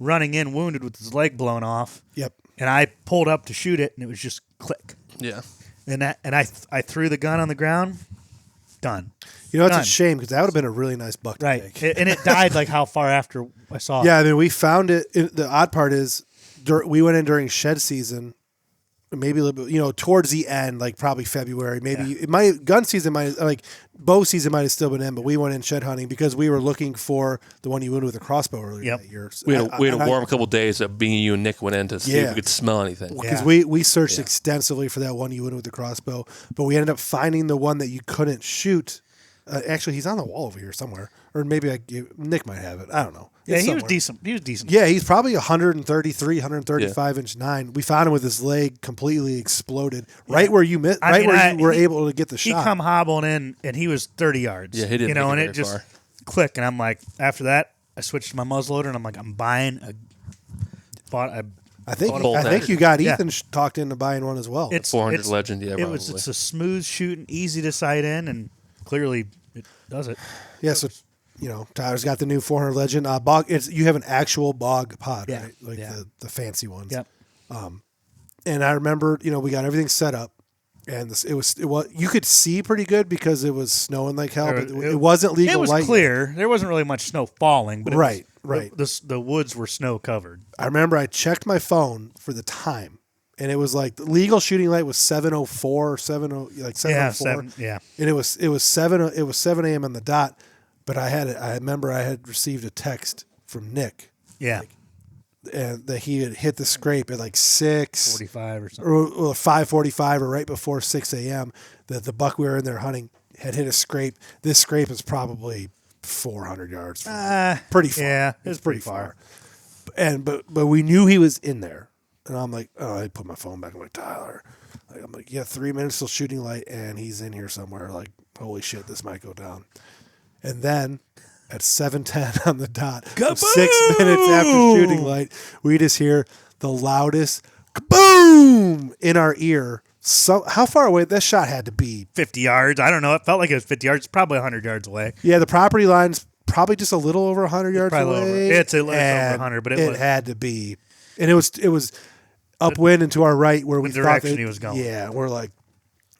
running in wounded with his leg blown off. Yep. And I pulled up to shoot it, and it was just click. Yeah. And I threw the gun on the ground. Done. You know, it's Done. a shame because that would have been a really nice buck to Right. take. And it died like how far after I saw it. Yeah, I mean, we found it. The odd part is we went in during shed season, maybe a little bit, towards the end, like probably February. Maybe gun season bow season might have still been in, but we went in shed hunting because we were looking for the one you wounded with a crossbow earlier Yep. that year. We had a warm couple days of being you and Nick went in to see if Yeah. we could smell anything. Because Yeah. we searched extensively for that one you wounded with the crossbow, but we ended up finding the one that you couldn't shoot. Actually, he's on the wall over here somewhere, or maybe Nick might have it. I don't know. Yeah, It's he was somewhere. decent. He was decent. Yeah, he's probably 133, 135 inch 9. We found him with his leg completely exploded right where you missed, I mean, you were able to get the He shot. come hobbling in, and he was 30 yards. Yeah, he didn't make it and very it just far. clicked. And I'm like, after that, I switched to my muzzleloader, and I'm like, I'm buying a. I think Bolt you got Yeah. Ethan talked into buying one as well. It's 400 Legend, yeah, It's a smooth shooting, easy to sight in, and clearly it does it. Yeah, so Tyler's got the new 400 Legend bog. You have an actual bog pod, Yeah, right? Like yeah. the fancy ones. Yep. And I remember, we got everything set up, and it was you could see pretty good because it was snowing like hell, but it wasn't legal. It was light clear. There wasn't really much snow falling, but Right. The woods were snow covered. I remember I checked my phone for the time, and it was like the legal shooting light was 7:04 or 7:04. Yeah, 7. Yeah. And it was 7 a.m. on the dot. But I remember I had received a text from Nick, Yeah. and that he had hit the scrape at like 6 45 or something. or 5:45 or right before 6 a.m. That the buck we were in there hunting had hit a scrape. This scrape is probably 400 yards. Pretty far. Yeah, It's pretty far. But we knew he was in there, and I'm like, I put my phone back. I'm like, Tyler, I'm like, yeah, 3 minutes till shooting light, and he's in here somewhere. Like, holy shit, this might go down. And then at 7:10 on the dot, 6 minutes after shooting light, we just hear the loudest kaboom in our ear. So how far away that shot had to be? 50 yards. I don't know. It felt like it was 50 yards. It's probably 100 yards away. Yeah, the property line's probably just a little over 100 yards probably away. over. It's over 100, but it was- had to be, and it was upwind and to our right where we The thought direction that- he was going. Yeah, we're like,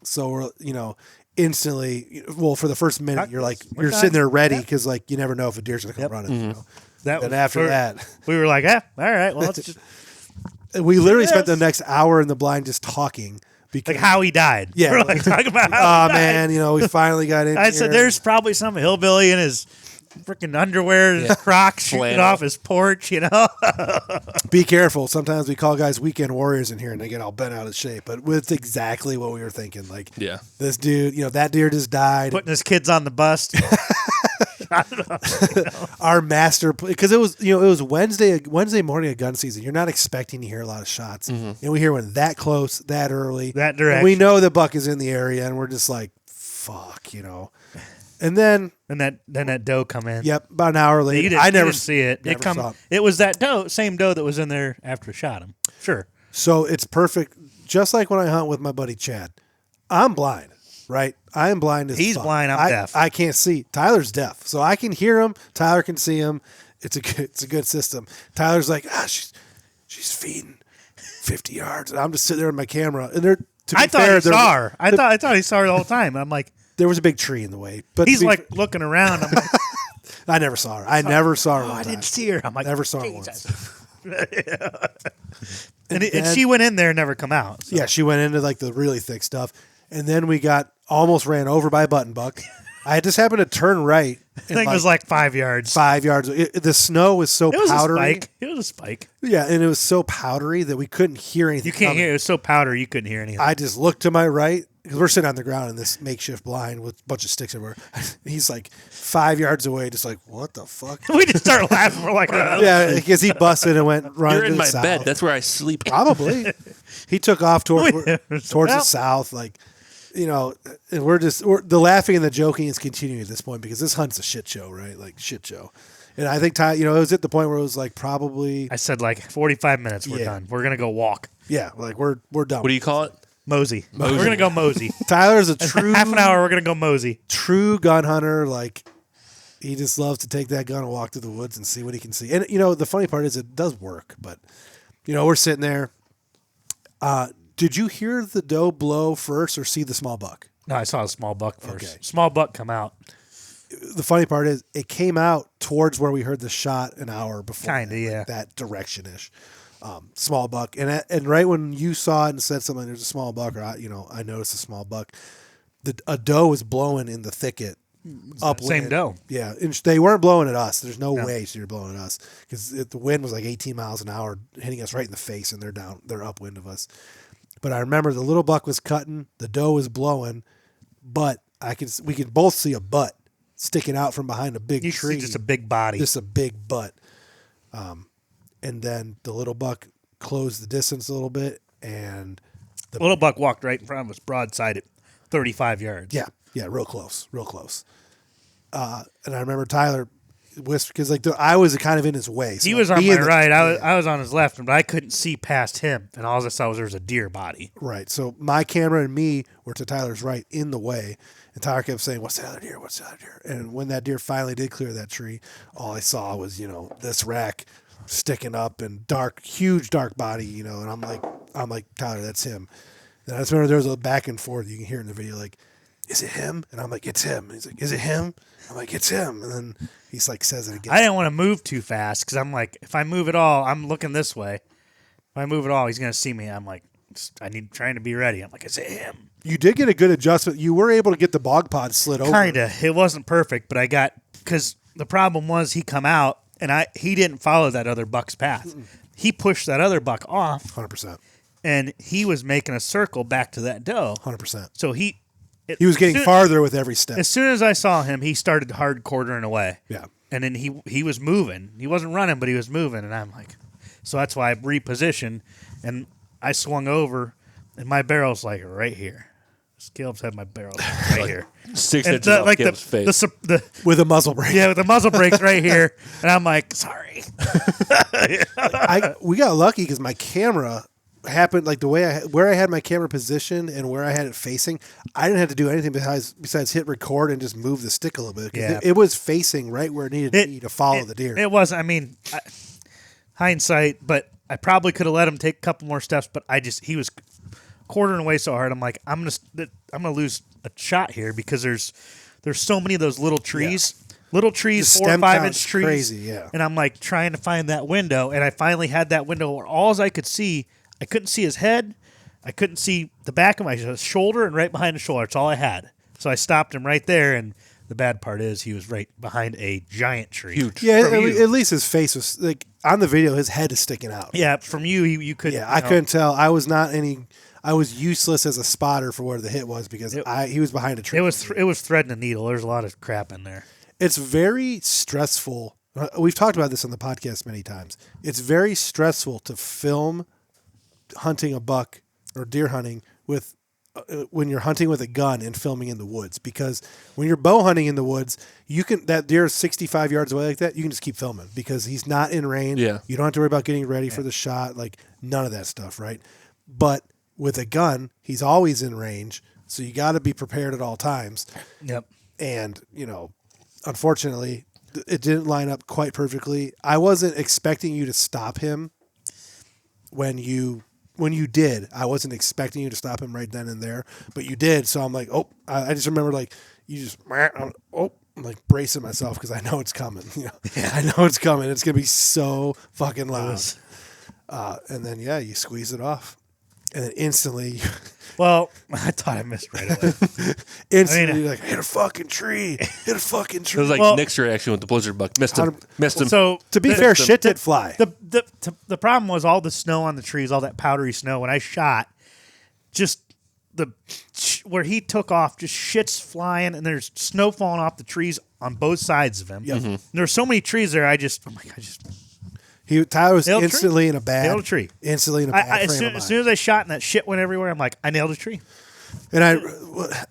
so we're instantly. Well, for the first minute, you're like you're sitting there ready because like you never know if a deer's gonna come running. And after that, we were like, all right, well, let's just we literally spent the next hour in the blind just talking. Because, like how he died. Yeah. We're like talking about how he died. man, we finally got in. I said, there's probably some hillbilly in his freaking underwear, his Crocs, shooting Flannel. off his porch, Be careful. Sometimes we call guys weekend warriors in here and they get all bent out of shape. But it's exactly what we were thinking. Like, Yeah. this dude, that deer just died. putting his kids on the bus. Our master, because it was Wednesday morning of gun season. You're not expecting to hear a lot of shots, and we hear one that close, that early, That And direction. we know the buck is in the area, and we're just like, fuck, And then, And that doe come in. yep, about an hour later, You I never didn't see it. never saw it. It was that same doe that was in there after I shot him. Sure. So it's perfect. Just like when I hunt with my buddy Chad, I'm blind, right? I am blind as He's fuck. blind, I'm deaf. I can't see. Tyler's deaf, so I can hear him. Tyler can see him. It's a good system. Tyler's like, she's feeding 50 yards, and I'm just sitting there with my camera. And they're. I thought he saw her. I thought he saw her the whole time. I'm like, there was a big tree in the way, but he's like looking around. I'm like, I never saw her. I never saw her. oh, one I time. didn't see her. I'm like, Never saw her Jesus. once. And she went in there and never come out. So. Yeah, she went into like the really thick stuff, and then we almost ran over by a button buck. I just happened to turn right. I think it was like 5 yards. 5 yards. The snow was so It was powdery. a spike. It was a spike. Yeah, and it was so powdery that we couldn't hear anything. You can't coming. hear. It was so powdery you couldn't hear anything. I just looked to my right, because we're sitting on the ground in this makeshift blind with a bunch of sticks everywhere. He's like 5 yards away, just like, what the fuck? We just start laughing. We're like, Yeah, because he busted and went running You're to in the my south. bed. That's where I sleep. Probably. He took off towards the south, like, you know, and the laughing and the joking is continuing at this point because this hunt's a shit show, right? Like, shit show. And I think, Ty, you know, it was at the point where it was like probably. I said like 45 minutes. We're done. We're gonna go walk. Yeah, like we're done. What do you call it? Mosey. We're gonna go mosey. Tyler's a true Half an hour. We're gonna go mosey. True gun hunter. Like, he just loves to take that gun and walk through the woods and see what he can see. And you know, the funny part is it does work. But you know, we're sitting there. Did you hear the doe blow first or see the small buck? No, I saw a small buck first. Okay. Small buck come out. The funny part is it came out towards where we heard the shot an hour before. Kinda, yeah. Like that direction-ish. Small buck. And right when you saw it and said something, there's a small buck, or I noticed a small buck. A doe was blowing in the thicket. Upwind. Same doe. Yeah. And they weren't blowing at us. There's no way she was blowing at us because the wind was like 18 miles an hour hitting us right in the face, and they're upwind of us. But I remember the little buck was cutting, the doe was blowing, but we could both see a butt sticking out from behind a big tree. See just a big body. Just a big butt. And then the little buck closed the distance a little bit, and the little buck walked right in front of us, broadside at 35 yards. Yeah, real close. And I remember Tyler whispered, because like I was kind of in his way. So he was on my right. I was on his left, but I couldn't see past him, and all I saw was there was a deer body. Right. So my camera and me were to Tyler's right in the way, and Tyler kept saying, "What's the other deer? What's the other deer?" And when that deer finally did clear that tree, all I saw was, you know, this rack sticking up and huge dark body, you know. And I'm like, Tyler, that's him. And I just remember there was a back and forth. You can hear in the video, like, is it him? And I'm like, it's him. And he's like, is it him? I'm like, it's him. And then he's like, says it again. I didn't want to move too fast because I'm like, if I move at all, I'm looking this way. If I move at all, he's gonna see me. I'm like, trying to be ready. I'm like, is it him? You did get a good adjustment. You were able to get the bog pod slid over. Kinda. It wasn't perfect, but I got, because the problem was he come out and he didn't follow that other buck's path. He pushed that other buck off. 100%. And he was making a circle back to that doe. 100%. So he was getting farther with every step. As soon as I saw him, he started hard quartering away. Yeah. And then he was moving. He wasn't running, but he was moving. And I'm like, so that's why I repositioned. And I swung over, and my barrel's like right here. Caleb's had my barrel right here. 6 inches off Caleb's face. With a muzzle brake. Yeah, with the muzzle brakes right here. And I'm like, sorry. We got lucky because my camera happened, like the way where I had my camera positioned and where I had it facing, I didn't have to do anything besides hit record and just move the stick a little bit. Yeah. It was facing right where it needed to be to follow the deer. It was, hindsight, but I probably could have let him take a couple more steps, but he was quartering away so hard. I'm like, I'm gonna lose a shot here because there's so many of those little trees. Yeah. Little trees, 4 or 5 inch trees. Crazy, yeah. And I'm like trying to find that window, and I finally had that window where all I could see, I couldn't see his head, I couldn't see the back of my shoulder, and right behind the shoulder. That's all I had. So I stopped him right there, and the bad part is he was right behind a giant tree. Huge. Yeah, at least his face was, like, on the video, his head is sticking out. Yeah, from you couldn't. Yeah, I couldn't tell. I was useless as a spotter for where the hit was because he was behind a tree. It was threading a needle. There's a lot of crap in there. It's very stressful. We've talked about this on the podcast many times. It's very stressful to film hunting a buck or deer hunting with when you're hunting with a gun and filming in the woods, because when you're bow hunting in the woods, that deer is 65 yards away like that, you can just keep filming because he's not in range. Yeah. You don't have to worry about getting ready for the shot, like none of that stuff, right? But with a gun, he's always in range, so you got to be prepared at all times. Yep. And, unfortunately, it didn't line up quite perfectly. I wasn't expecting you to stop him when you did. I wasn't expecting you to stop him right then and there, but you did. So I'm like, I just remember like you just, I'm like bracing myself because I know it's coming. I know it's coming. It's gonna be so fucking loud. And then you squeeze it off, and then instantly. Well, I thought I missed right away. Instantly, like, hit a fucking tree. Hit a fucking tree. It was like Nick's reaction with the blizzard buck. Missed him. So, to be fair, shit did fly. The problem was all the snow on the trees, all that powdery snow. When I shot, just where he took off, just shit's flying, and there's snow falling off the trees on both sides of him. Yep. And there's so many trees there. Tyler was Nailed a instantly in a bad. Nailed a tree. Instantly in a bad as frame of soon mind. as I shot and that shit went everywhere, I'm like, I nailed a tree. And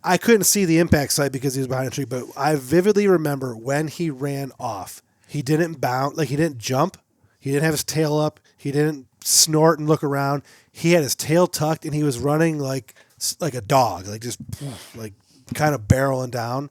I couldn't see the impact site because he was behind a tree, but I vividly remember when he ran off. He didn't bound, like he didn't jump. He didn't have his tail up. He didn't snort and look around. He had his tail tucked and he was running like a dog, like just like kind of barreling down.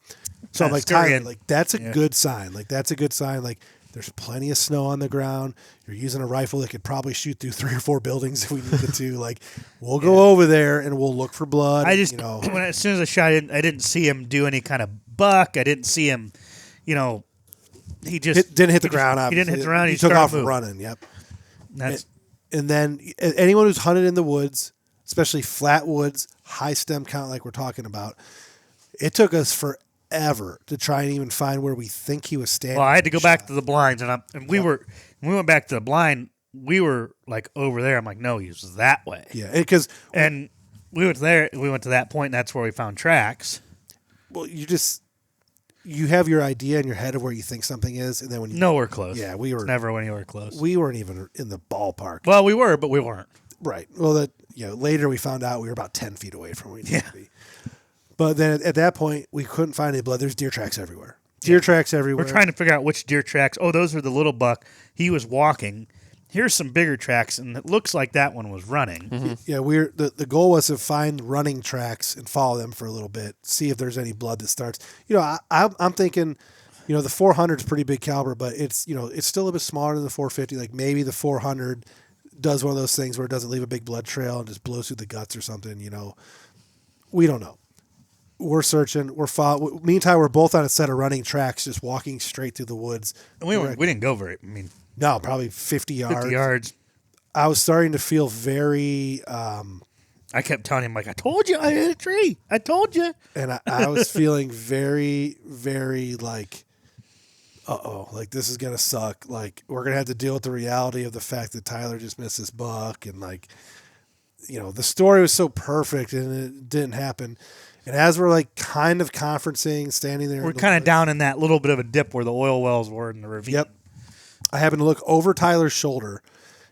So I'm like, Tyler, like that's a good sign. Like that's a good sign. Like there's plenty of snow on the ground. You're using a rifle that could probably shoot through 3 or 4 buildings if we needed to. Like we'll go over there and we'll look for blood. I just as soon as I shot it, I didn't see him do any kind of buck. I didn't see him, he just didn't hit the ground. He didn't hit the ground. He took off running. Yep. And then anyone who's hunted in the woods, especially flat woods, high stem count like we're talking about, it took us forever to try and even find where we think he was standing. Well, I had to go back to the blinds, and we went back to the blind. We were like over there. I'm like, no, he was that way. Yeah, and we went there. We went to that point, and that's where we found tracks. Well, you have your idea in your head of where you think something is, and then when you nowhere close. Yeah, we were never anywhere close. We weren't even in the ballpark. Well, we were, but we weren't. Right. Well, later we found out we were about 10 feet away from where we needed to be. But then at that point, we couldn't find any blood. There's deer tracks everywhere. Deer tracks everywhere. We're trying to figure out which deer tracks. Oh, those are the little buck. He was walking. Here's some bigger tracks, and it looks like that one was running. Mm-hmm. Yeah, the goal was to find running tracks and follow them for a little bit, see if there's any blood that starts. I'm thinking, the 400 is pretty big caliber, but it's still a bit smaller than the 450. Like maybe the 400 does one of those things where it doesn't leave a big blood trail and just blows through the guts or something. We don't know. We're searching. We're following. Meantime, we're both on a set of running tracks, just walking straight through the woods. And we didn't go very. No, probably 50 yards. 50 yards. I was starting to feel very. I kept telling him, I told you I hit a tree. I told you. And I was feeling very, very like, like this is going to suck. Like we're going to have to deal with the reality of the fact that Tyler just missed his buck. And the story was so perfect and it didn't happen. And as we're kind of conferencing, standing there. We're kind of down in that little bit of a dip where the oil wells were in the ravine. Yep. I happen to look over Tyler's shoulder,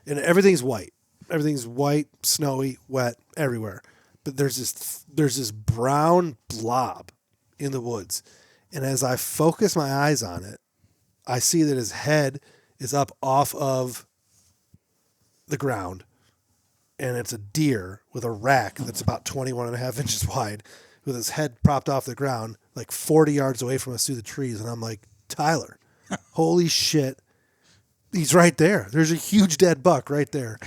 and everything's white. Everything's white, snowy, wet, everywhere. But there's this brown blob in the woods. And as I focus my eyes on it, I see that his head is up off of the ground. And it's a deer with a rack that's about 21 and a half inches wide with his head propped off the ground, 40 yards away from us through the trees. And I'm like, Tyler, holy shit. He's right there. There's a huge dead buck right there.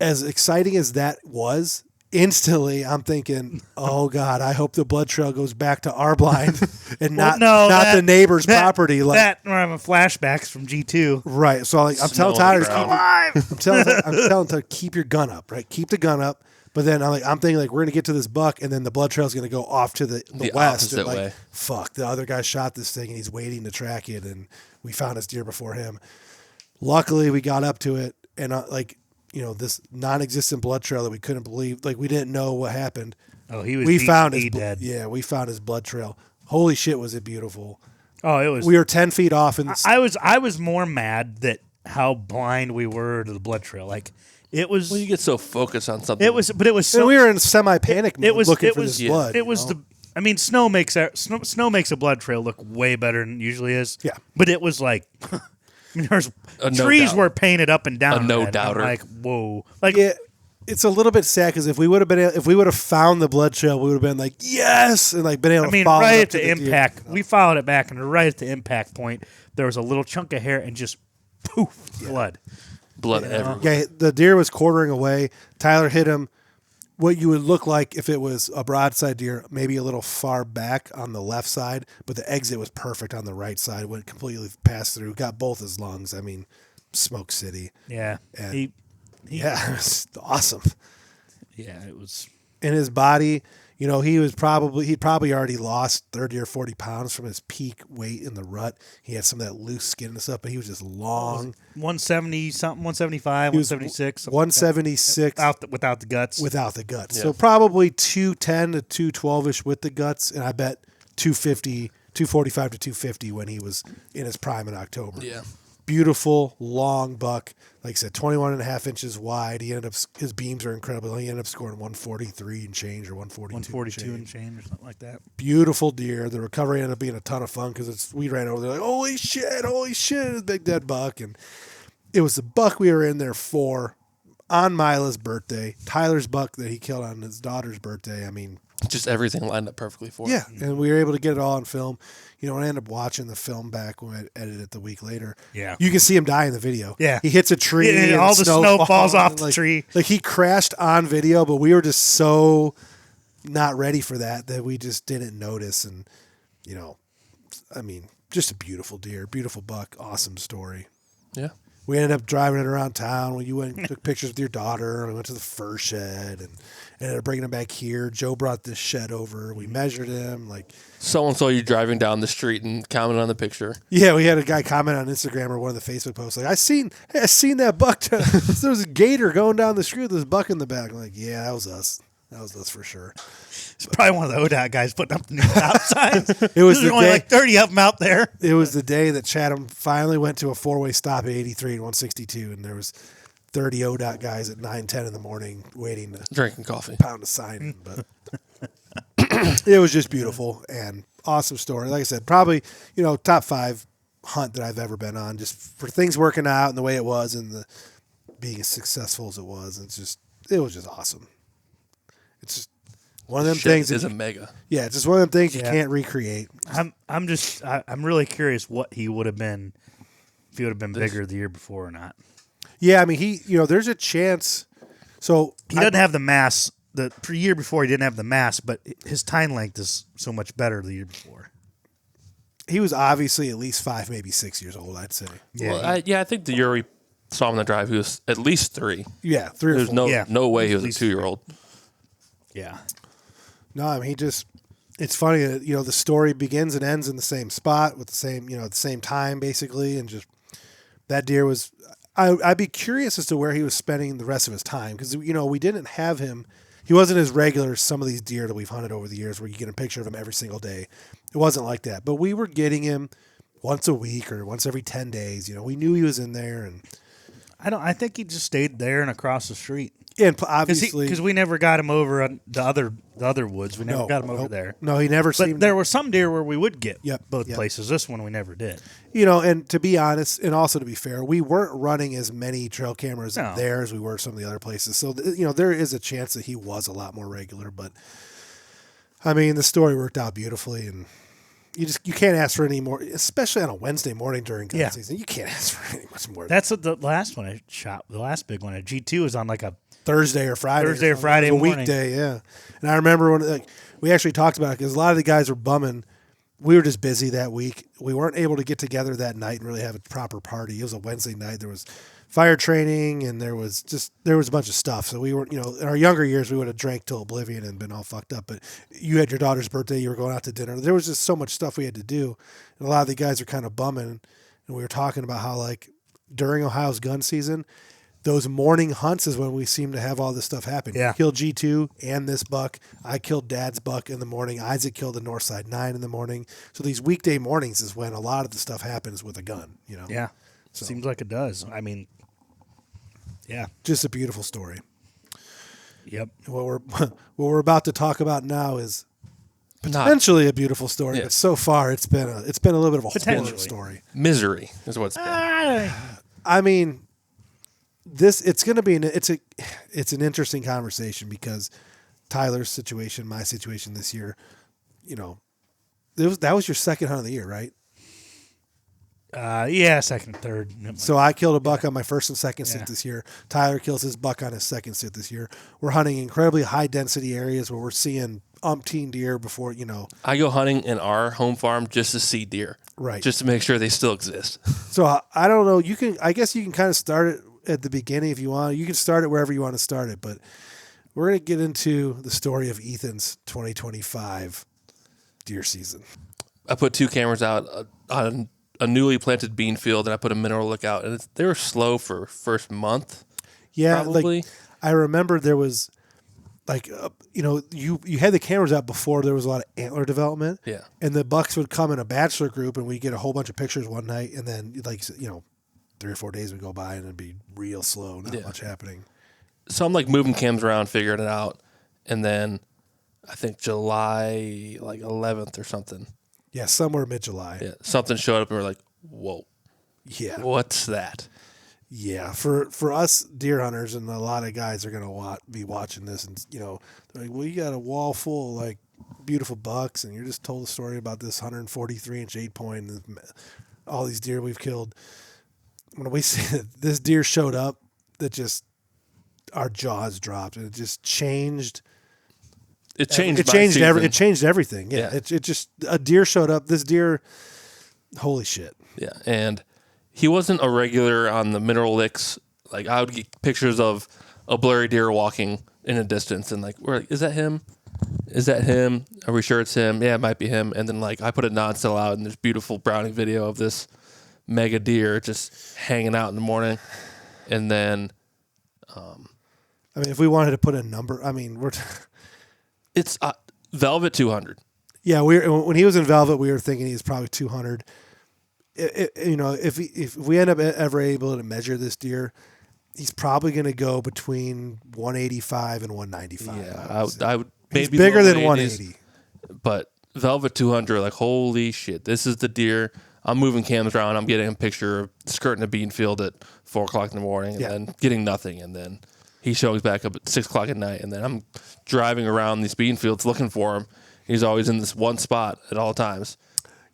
As exciting as that was, instantly I'm thinking, oh God, I hope the blood trail goes back to our blind and not the neighbor's property. We're having flashbacks from G2. Right. So I'm telling Tyler, I'm telling Tyler, keep your gun up, right? Keep the gun up. But then I'm thinking we're going to get to this buck and then the blood trail is going to go off to the west. Opposite and way. Fuck, the other guy shot this thing and he's waiting to track it and we found his deer before him. Luckily we got up to it and this non-existent blood trail that we couldn't believe, we didn't know what happened. Oh, he was dead. Yeah, we found his blood trail. Holy shit, was it beautiful. Oh, it was. We were 10 feet off. I was more mad that how blind we were to the blood trail. It was. Well, you get so focused on something. It was, but it was. So, and we were in semi-panic mode looking for this blood. It was snow makes a blood trail look way better than it usually is. Yeah, but it was there's trees were painted up and down. A no doubter. Whoa. It's a little bit sad because if we would have found the blood trail, we would have been yes, and been able to follow right it at the impact. We followed it back, and right at the impact point, there was a little chunk of hair and just poof, blood. Blood everywhere. Yeah, the deer was quartering away. Tyler hit him. What you would look like if it was a broadside deer, maybe a little far back on the left side, but the exit was perfect on the right side. Went completely past through. Got both his lungs. Smoke City. Yeah. It was awesome. Yeah, it was. In his body, You know, he'd probably already lost 30 or 40 pounds from his peak weight in the rut. He had some of that loose skin and stuff, but he was just long. 170 something, 175, 176. 176 without the guts. Without the guts. Yeah. So probably 210 to 212-ish with the guts, and I bet 245 to 250 when he was in his prime in October. Yeah. Beautiful, long buck. Like I said, 21 and a half inches wide. His beams are incredible. He ended up scoring 143 and change or 142 and change or something like that. Beautiful deer. The recovery ended up being a ton of fun because we ran over there like, holy shit, it's a big dead buck. And it was the buck we were in there for on Mila's birthday. Tyler's buck that he killed on his daughter's birthday. I mean, Just everything lined up perfectly for it. yeah, and we were able to get it all on film. You know, I ended up watching the film back when I edited it the week later. Yeah. You can see him die in the video. Yeah. He hits a tree. Yeah, and all the snow falls off the tree. Like he crashed on video, but we were just so not ready for that we just didn't notice. And, you know, I mean, just a beautiful deer, beautiful buck, awesome story. Yeah. We ended up driving it around town. When you went and took pictures with your daughter, we went to the fur shed and ended up bringing him back here. Joe brought this shed over. We measured him. Like, Someone saw you driving down the street and commented on the picture. yeah, we had a guy comment on Instagram or one of the Facebook posts like, I seen that buck. There was a gator going down the street with this buck in the back. I'm like, yeah, that was us. That was us for sure. It's probably one of the ODOT guys putting up the new stop signs. It was There's the only day- like 30 of them out there. It was the day that Chatham finally went to a four-way stop at 83 and 162, and there was 30 ODOT guys at 9:10 in the morning waiting to Drinking coffee. pound a sign. But it was just beautiful and awesome story. Like I said, probably, you know, top 5 hunt that I've ever been on, just for things working out and the way it was and the being as successful as it was. It was just awesome. It's just one of them things. Is a mega. Yeah, it's just one of them things you Yeah. can't recreate. I'm really curious what he would have been if he would have been bigger the year before or not. Yeah, I mean, there's a chance. So He doesn't have the mass. The year before he didn't have the mass, but his tine length is so much better the year before. he was obviously at least 5, maybe 6 years old, I'd say. Yeah, Well, I think the year we saw him on the drive, he was at least 3. Yeah, 3 or There's 4. no way he At was a least 2-year-old. yeah. No, I mean, it's funny that, the story begins and ends in the same spot with the same, at the same time, basically. And just that deer was, I'd be curious as to where he was spending the rest of his time. Because, we didn't have him. He wasn't as regular as some of these deer that we've hunted over the years where you get a picture of him every single day. It wasn't like that. But we were getting him once a week or once every 10 days. We knew he was in there. And I think he just stayed there and across the street. and obviously, Because we never got him over on the other woods. We never got him over there. No, he never But seemed. there were some deer where we would get both Yep. places. This one we never did. And to be honest, and also to be fair, we weren't running as many trail cameras No. there as we were some of the other places. So, there is a chance that he was a lot more regular. But, I mean, the story worked out beautifully, and you can't ask for any more, especially on a Wednesday morning during gun season. You can't ask for any much more. That's what the last one I shot. The last big one at G2 was on like a Thursday or Friday. Thursday or Friday It was a morning. weekday, yeah. And I remember when we actually talked about it because a lot of the guys were bumming. We were just busy that week. We weren't able to get together that night and really have a proper party. It was a Wednesday night. There was fire training and there was a bunch of stuff. So we weren't, in our younger years, we would have drank till oblivion and been all fucked up. But you had your daughter's birthday. You were going out to dinner. There was just so much stuff we had to do. And a lot of the guys were kind of bumming. And we were talking about how, during Ohio's gun season, those morning hunts is when we seem to have all this stuff happen. Yeah. You killed G2 and this buck. I killed Dad's buck in the morning. Isaac killed the Northside 9 in the morning. So these weekday mornings is when a lot of the stuff happens with a gun, Yeah. So. Seems like it does. I mean, yeah. Just a beautiful story. Yep. And what we're about to talk about now is Not potentially a beautiful story, Yeah. but so far it's been a little bit of a horror Potentially. story. misery is what it's been. I mean, it's going to be it's an interesting conversation because Tyler's situation, my situation this year, that was your second hunt of the year, right? Yeah, second, third. So I killed a buck on my first and second sit this year. Tyler kills his buck on his second sit this year. We're hunting incredibly high density areas where we're seeing umpteen deer before, I go hunting in our home farm just to see deer. Right. Just to make sure they still exist. So I don't know. I guess you can kind of start it at the beginning if you want. You can start it wherever you want to start it, but we're going to get into the story of Ethan's 2025 deer season. I put 2 cameras out on a newly planted bean field, and I put a mineral lookout, and they were slow for first month. Yeah, probably. like I remember there was like you had the cameras out before there was a lot of antler development. Yeah, and the bucks would come in a bachelor group, and we'd get a whole bunch of pictures one night, and then 3 or 4 days would go by, and it'd be real slow, not much happening. So I'm like moving cams around, figuring it out, and then I think July 11th or something. Yeah, somewhere mid-July. Yeah, something showed up, and we're like, "Whoa, yeah, what's that?" Yeah, for us deer hunters, and a lot of guys are gonna be watching this, and they're like, "Well, you got a wall full of like beautiful bucks, and you're just told a story about this 143-inch 8-point and all these deer we've killed." When we see that this deer showed up, that just our jaws dropped, and it just changed. It changed. It changed everything. Yeah. It just a deer showed up. This deer, holy shit. Yeah, and he wasn't a regular on the mineral licks. Like I would get pictures of a blurry deer walking in a distance, and like we're like, is that him? Is that him? Are we sure it's him? Yeah, it might be him. And then like I put a non-cell out, and there's beautiful browning video of this mega deer just hanging out in the morning, and then. I mean, if we wanted to put a number, I mean, It's Velvet 200. Yeah, when he was in Velvet, we were thinking he was probably 200. If we end up ever able to measure this deer, he's probably going to go between 185 and 195. Yeah, I would maybe he's bigger than 180. But Velvet 200, like holy shit, this is the deer. I'm moving cameras around. I'm getting a picture of skirting a bean field at 4:00 in the morning, and then getting nothing, and then. He shows back up at 6:00 at night, and then I'm driving around these bean fields looking for him. He's always in this one spot at all times.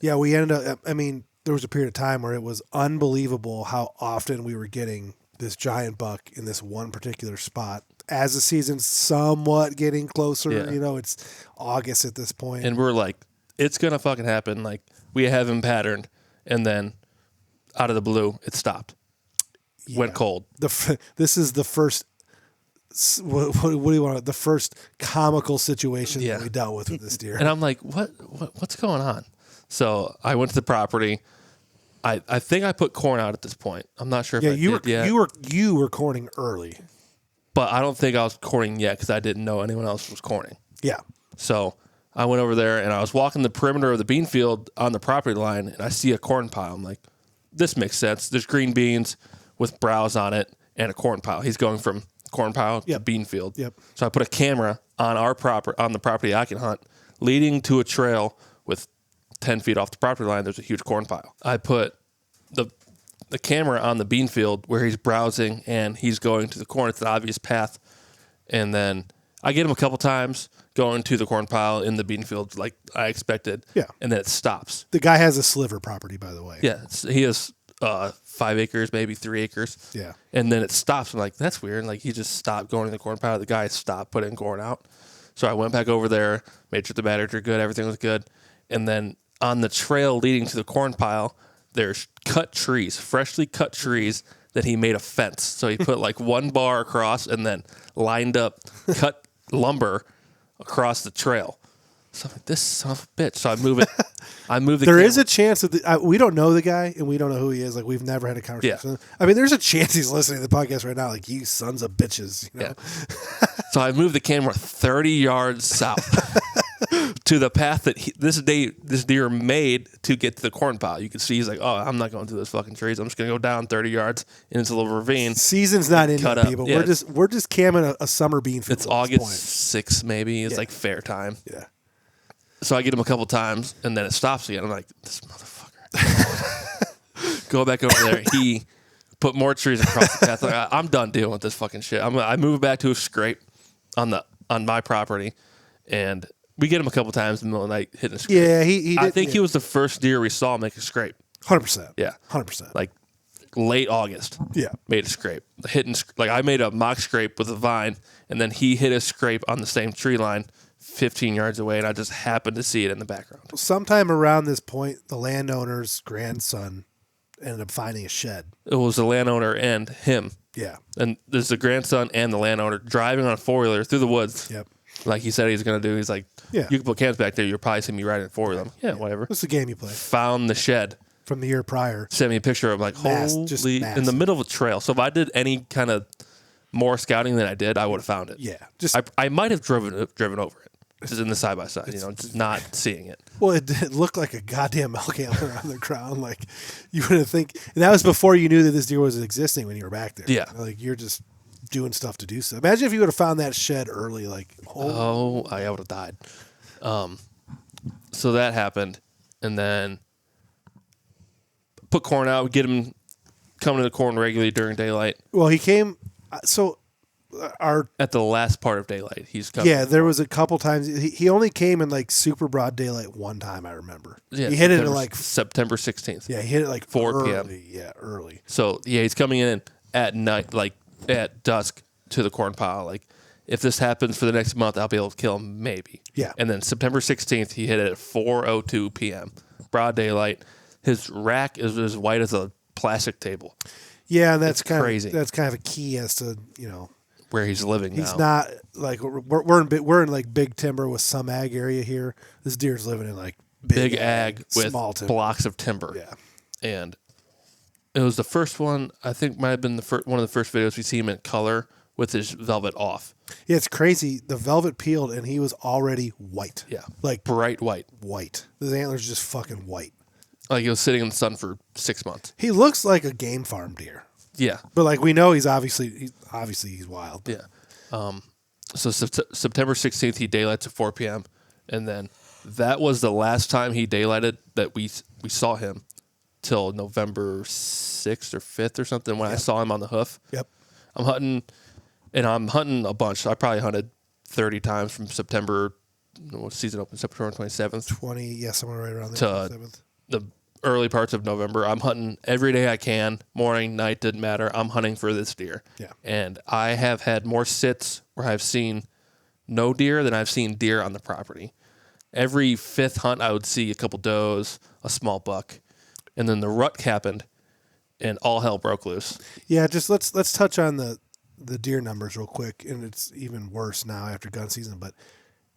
Yeah, we ended up. I mean, there was a period of time where it was unbelievable how often we were getting this giant buck in this one particular spot. As the season's somewhat getting closer, it's August at this point, and we're like, it's gonna fucking happen. Like we have him patterned, and then out of the blue, it stopped. Went cold. This is the first. What do you want? The first comical situation that we dealt with this deer, and I'm like, what's going on? So I went to the property. I think I put corn out at this point. I'm not sure if I did yet. You were corning early, but I don't think I was corning yet because I didn't know anyone else was corning. Yeah. So I went over there and I was walking the perimeter of the bean field on the property line, and I see a corn pile. I'm like, this makes sense. There's green beans with browse on it and a corn pile. He's going from corn pile to bean field. Yep. So I put a camera on on the property I can hunt, leading to a trail with 10 feet off the property line. There's a huge corn pile. I put the camera on the bean field where he's browsing and he's going to the corn. It's an obvious path. And then I get him a couple times going to the corn pile in the bean field like I expected. Yeah. And then it stops. The guy has a sliver property, by the way. Yeah. He has 5 acres, maybe 3 acres. Yeah. And then it stops. I'm like, that's weird. Like he just stopped going to the corn pile. The guy stopped putting corn out. So I went back over there, made sure the batteries were good, everything was good. And then on the trail leading to the corn pile, there's cut trees, freshly cut trees that he made a fence. So he put like one bar across and then lined up cut lumber across the trail. So I'm like, this son of a bitch. So I move it. There is a chance that we don't know the guy and we don't know who he is. Like we've never had a conversation with him. I mean, there's a chance he's listening to the podcast right now. Like, you sons of bitches. Yeah. So I moved the camera 30 yards south to the path that this deer made to get to the corn pile. You can see he's like, oh, I'm not going through those fucking trees. I'm just going to go down 30 yards into a little ravine. Season's not in yet, people. Yeah. We're just camming a summer bean field. It's August 6th, maybe. It's like fair time. Yeah. So I get him a couple times, and then it stops again. I'm like, this motherfucker. Go back over there. He put more trees across the path. Like, I'm done dealing with this fucking shit. I move back to a scrape on my property, and we get him a couple times in the middle of the night hitting a scrape. Yeah, he did. I think he was the first deer we saw make a scrape. 100%. Yeah. 100%. Like late August. Yeah. Made a scrape. Like I made a mock scrape with a vine, and then he hit a scrape on the same tree line 15 yards away, and I just happened to see it in the background. Sometime around this point, the landowner's grandson ended up finding a shed. It was the landowner and him. Yeah. And there's the grandson and the landowner driving on a 4-wheeler through the woods. Yep. Like he said he's going to do. He's like, Yeah. you can put cans back there. You'll probably see me riding a 4-wheeler. Yeah, whatever. What's the game you play? Found the shed. From the year prior. Sent me a picture of like, Just holy, in the middle of a trail. So if I did any kind of more scouting than I did, I would have found it. Yeah. Just I might have driven over it. Just in the side by side, just not seeing it. Well, it looked like a goddamn elk antler on the ground. Like you wouldn't think, and that was before you knew that this deer was existing when you were back there. Yeah, like you're just doing stuff to do so. Imagine if you would have found that shed early. Like, I would have died. So that happened, and then put corn out. Get him coming to the corn regularly during daylight. Well, he came. So at the last part of daylight, he's coming. Yeah, there was a couple times he only came in like super broad daylight one time. I remember. Yeah, he hit it at like September 16th. Yeah, he hit it like 4 p.m. Yeah, early. So yeah, he's coming in at night, like at dusk, to the corn pile. Like if this happens for the next month, I'll be able to kill him maybe. Yeah. And then September 16th, he hit it at 4:02 p.m. broad daylight. His rack is as white as a plastic table. Yeah, and that's kind crazy. That's kind of a key as to where he's living. He's now. not like we're in like big timber with some ag area here. This deer's living in like big ag with small timber. blocks of timber. Yeah, and it was the first one. I think might have been one of the first videos we see him in color with his velvet off. Yeah, it's crazy. The velvet peeled and he was already white. Yeah, like bright white. White. His antlers just fucking white. Like he was sitting in the sun for 6 months. He looks like a game farm deer. Yeah, but like we know he's obviously wild. Yeah. So September 16th, he daylights at 4 p.m. And then that was the last time he daylighted that we saw him till November 6th or 5th or something when I saw him on the hoof. Yep. I'm hunting a bunch. I probably hunted 30 times from September, season opened September 27th. Somewhere right around there. To the early parts of November. I'm hunting every day I can, morning, night, didn't matter. I'm hunting for this deer. Yeah. And I have had more sits where I've seen no deer than I've seen deer on the property. Every fifth hunt, I would see a couple does, a small buck, and then the rut happened, and all hell broke loose. Yeah, just let's touch on the deer numbers real quick, and it's even worse now after gun season, but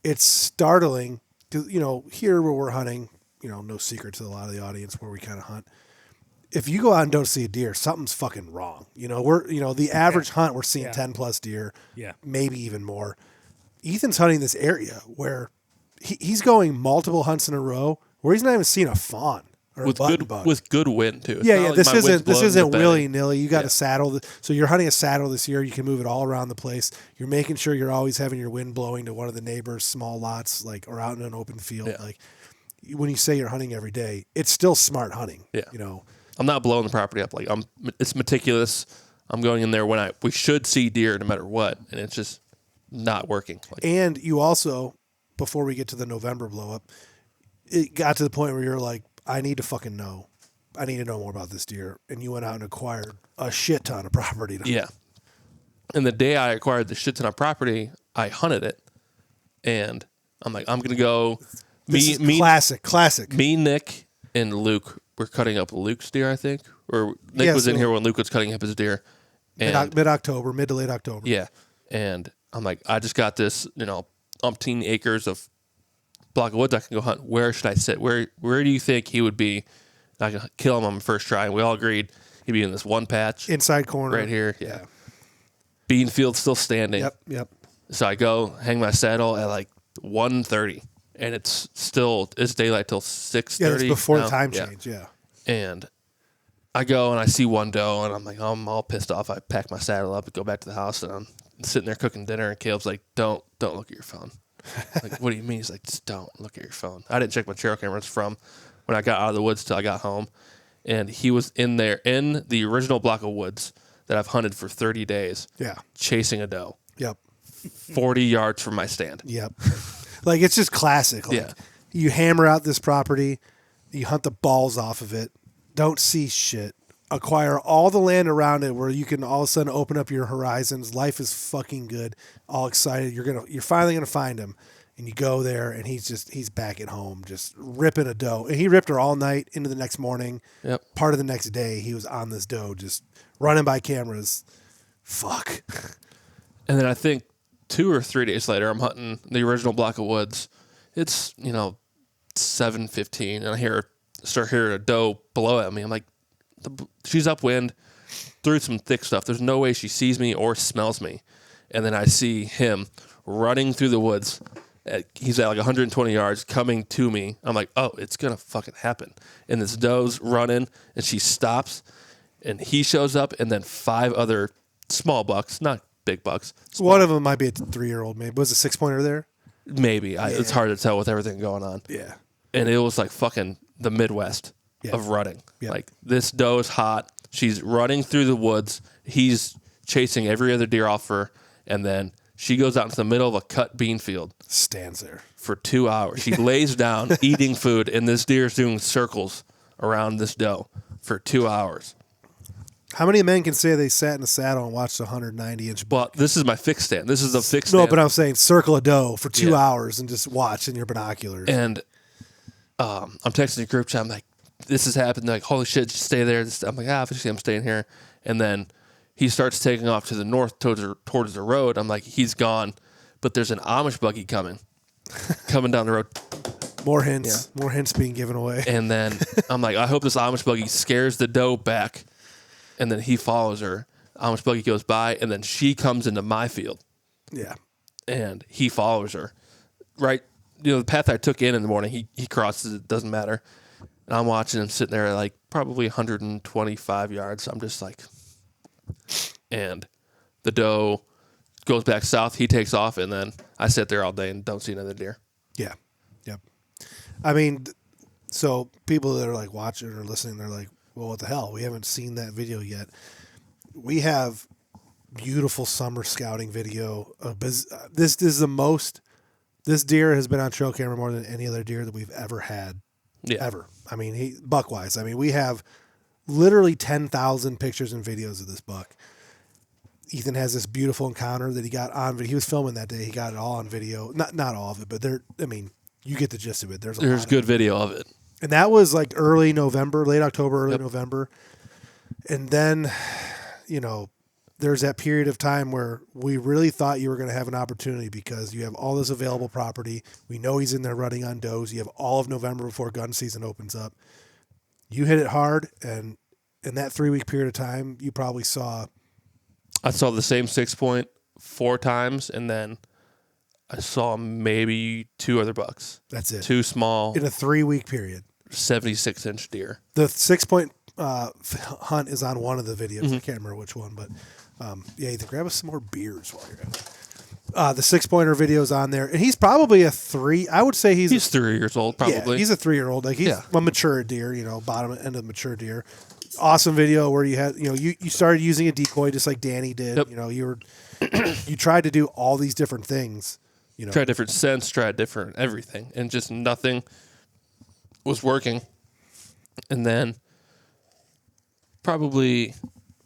it's startling because here where we're hunting, no secret to a lot of the audience where we kind of hunt. If you go out and don't see a deer, something's fucking wrong. The average hunt, we're seeing 10 plus deer, maybe even more. Ethan's hunting this area where he's going multiple hunts in a row where he's not even seeing a fawn or with a button bug. With good wind too. It's like this isn't willy nilly. You got a a saddle, so you're hunting a saddle this year. You can move it all around the place. You're making sure you're always having your wind blowing to one of the neighbors' small lots, or out in an open field. Yeah. When you say you're hunting every day, it's still smart hunting. Yeah. I'm not blowing the property up. It's meticulous. I'm going in there when we should see deer no matter what, and it's just not working. And you also, before we get to the November blow up, it got to the point where you're like, I need to fucking know. I need to know more about this deer. And you went out and acquired a shit ton of property. Yeah. And the day I acquired the shit ton of property, I hunted it, and I'm like, I'm gonna go. Classic. Me, Nick, and Luke were cutting up Luke's deer, I think. Or Nick was in here when Luke was cutting up his deer. Mid-October, mid to late October. Yeah. And I'm like, I just got this, umpteen acres of block of woods I can go hunt. Where should I sit? Where do you think he would be? I can kill him on my first try. And we all agreed he'd be in this one patch. Inside corner. Right here. Yeah. Bean field still standing. Yep. So I go hang my saddle at like 1:30. And it's daylight till 6:30. Yeah, it's before now. the time change, yeah. And I go and I see one doe, and I'm like, I'm all pissed off. I pack my saddle up and go back to the house, and I'm sitting there cooking dinner, and Caleb's like, don't look at your phone. Like, what do you mean? He's like, just don't look at your phone. I didn't check my trail cameras from when I got out of the woods till I got home. And he was in there in the original block of woods that I've hunted for 30 days. Yeah. Chasing a doe. Yep. 40 yards from my stand. Yep. It's just classic. You hammer out this property, you hunt the balls off of it, don't see shit, acquire all the land around it where you can all of a sudden open up your horizons. Life is fucking good. All excited. You're finally gonna find him, And you go there, and he's back at home just ripping a doe. And he ripped her all night into the next morning. Yep. Part of the next day, he was on this doe just running by cameras. Fuck. And then I think 2 or 3 days later, I'm hunting the original block of woods. It's 7:15, and I start hearing a doe blow at me. I'm like, she's upwind through some thick stuff. There's no way she sees me or smells me. And then I see him running through the woods. He's at like 120 yards coming to me. I'm like, oh, it's going to fucking happen. And this doe's running, and she stops, and he shows up, and then 5 other small bucks, not big bucks. One of them might be a 3-year-old, maybe. Was a 6-pointer there? Maybe. It's hard to tell with everything going on. Yeah. And it was like fucking the Midwest of running. Yeah. Like, this doe is hot. She's running through the woods. He's chasing every other deer off her, and then she goes out into the middle of a cut bean field. Stands there. For 2 hours. She lays down eating food, and this deer is doing circles around this doe for 2 hours. How many men can say they sat in a saddle and watched a 190-inch buck? Well, this is my fixed stand. This is a fixed stand. No, but I'm saying circle a doe for 2 hours and just watch in your binoculars. And I'm texting the group chat. I'm like, this has happened. They're like, holy shit, just stay there. I'm like, obviously I'm staying here. And then he starts taking off to the north towards the road. I'm like, he's gone. But there's an Amish buggy coming down the road. More hints. Yeah. More hints being given away. And then I'm like, I hope this Amish buggy scares the doe back. And then he follows her. Amish buggy goes by, and then she comes into my field. Yeah. And he follows her. Right? The path I took in the morning, he crosses it. Doesn't matter. And I'm watching him sitting there like probably 125 yards. I'm just like... And the doe goes back south. He takes off, and then I sit there all day and don't see another deer. Yeah. Yep. I mean, so people that are like watching or listening, they're like, well, what the hell? We haven't seen that video yet. We have beautiful summer scouting video. This is the most. This deer has been on trail camera more than any other deer that we've ever had. Yeah. Ever. I mean, buck-wise. I mean, we have literally 10,000 pictures and videos of this buck. Ethan has this beautiful encounter that he got on video. He was filming that day. He got it all on video. Not all of it, but you get the gist of it. There's good video of it. And that was like early November, late October, early November. And then, there's that period of time where we really thought you were going to have an opportunity because you have all this available property. We know he's in there running on does. You have all of November before gun season opens up. You hit it hard, and in that 3-week period of time, you probably saw... I saw the same 6-point 4 times, and then I saw maybe 2 other bucks. That's it. 2 small. In a 3-week period. 76-inch deer. The 6-point hunt is on one of the videos. Mm-hmm. I can't remember which one, but Ethan, grab us some more beers while you're at it. The 6-pointer video's on there, and he's probably a 3. I would say he's 3 years old, probably. Yeah, he's a 3-year-old. Like he's a mature deer, bottom end of mature deer. Awesome video where you had, you started using a decoy just like Danny did. Yep. You tried to do all these different things. Tried different scents, tried different everything, and just nothing was working. And then probably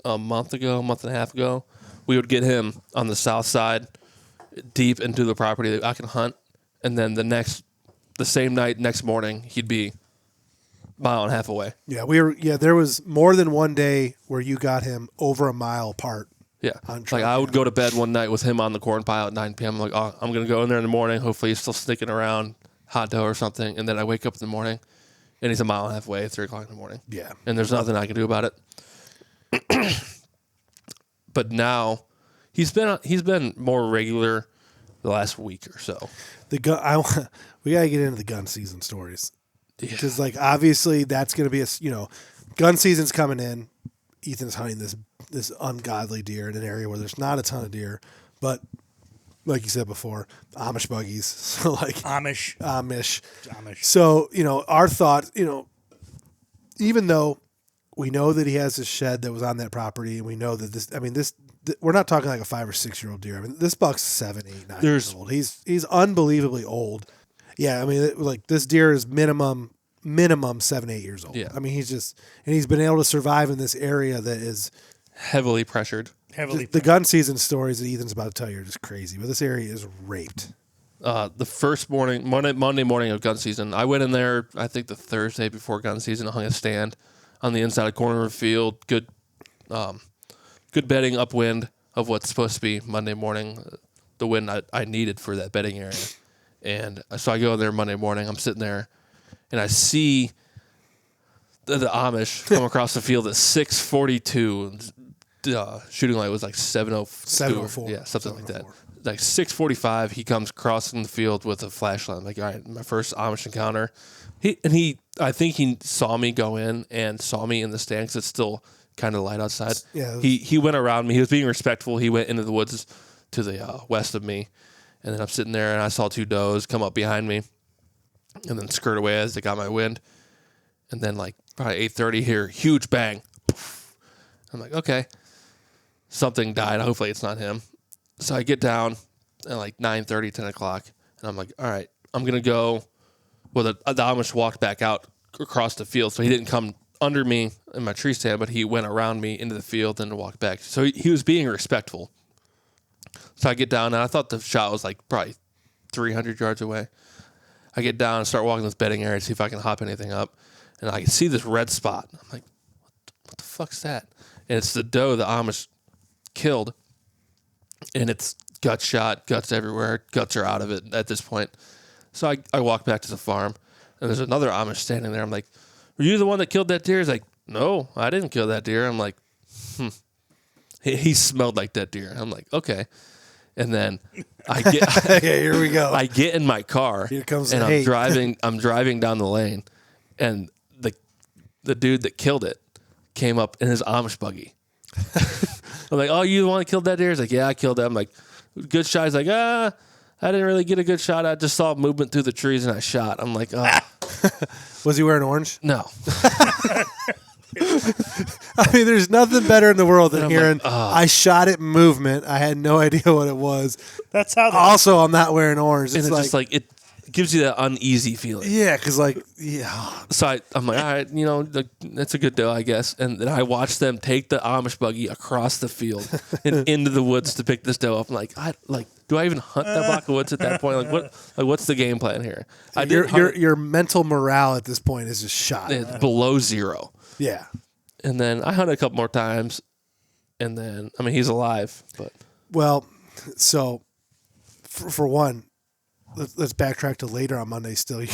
a month and a half ago, we would get him on the south side, deep into the property that I can hunt. And then the same night, next morning, he'd be a mile and a half away. Yeah, there was more than one day where you got him over a mile apart. Yeah. Like I would go to bed one night with him on the corn pile at 9 p.m. I'm like, oh, I'm going to go in there in the morning. Hopefully he's still sneaking around, hot doe or something. And then I wake up in the morning and he's a mile and a half away at 3 o'clock in the morning. Yeah. And there's nothing I can do about it. But now he's been more regular the last week or so. We got to get into the gun season stories. Because obviously that's going to be gun season's coming in. Ethan's hunting this ungodly deer in an area where there's not a ton of deer, but like you said before, Amish buggies. So Amish. So, our thought, even though we know that he has a shed that was on that property and we know that we're not talking like a 5 or 6 year old deer. I mean, this buck's 7, 8, 9 years old. He's unbelievably old. Yeah. I mean, this deer is minimum 7, 8 years old. Yeah. I mean, he's been able to survive in this area that is heavily pressured. The gun season stories that Ethan's about to tell you are just crazy, but this area is raped. The first morning, Monday morning of gun season, I went in there, I think the Thursday before gun season, hung a stand on the inside corner of the field. Good bedding upwind of what's supposed to be Monday morning, the wind I needed for that bedding area. And so I go in there Monday morning, I'm sitting there, and I see the Amish come across the field at 6:42. Shooting light was like 7:04. Yeah, something like that. Like 6:45, he comes crossing the field with a flashlight. I'm like, all right, my first Amish encounter. I think he saw me go in and saw me in the stand because it's still kind of light outside. Yeah. He went around me. He was being respectful. He went into the woods to the west of me, and then I'm sitting there, and I saw two does come up behind me, and then skirt away as they got my wind, and then like probably 8:30 here, huge bang. I'm like, okay, something died. Hopefully it's not him. So I get down at like 9:30, 10 o'clock, and I'm like, all right, I'm going to go. Well, the Amish walked back out across the field, so he didn't come under me in my tree stand, but he went around me into the field and walked back. So he was being respectful. So I get down, and I thought the shot was like probably 300 yards away. I get down and start walking this bedding area to see if I can hop anything up, and I can see this red spot. I'm like, what the fuck's that? And it's the doe the Amish killed. And it's gut shot, guts everywhere. Guts are out of it at this point. So I walk back to the farm, and there's another Amish standing there. I'm like, were you the one that killed that deer? He's like, no, I didn't kill that deer. I'm like, He smelled like that deer. I'm like, okay. And then I get okay, here we go. I get in my car. Here comes and the hate. I'm driving down the lane, and the dude that killed it came up in his Amish buggy. I'm like, oh, you the one that killed that deer? He's like, yeah, I killed that. I'm like, good shot. He's like, I didn't really get a good shot. I just saw movement through the trees and I shot. I'm like, oh. Was he wearing orange? No. I mean, there's nothing better in the world than hearing, like, I shot it movement. I had no idea what it was. That's how. Also, I'm not wearing orange. It's just like it gives you that uneasy feeling. Yeah, because yeah. So I'm like, all right, that's a good doe, I guess. And then I watched them take the Amish buggy across the field and into the woods to pick this doe up. I'm like, do I even hunt that block of woods at that point? What's the game plan here? Your mental morale at this point is just shot. It's below zero. Yeah. And then I hunted a couple more times, and then he's alive, but well, so for one. Let's backtrack to later on Monday still. You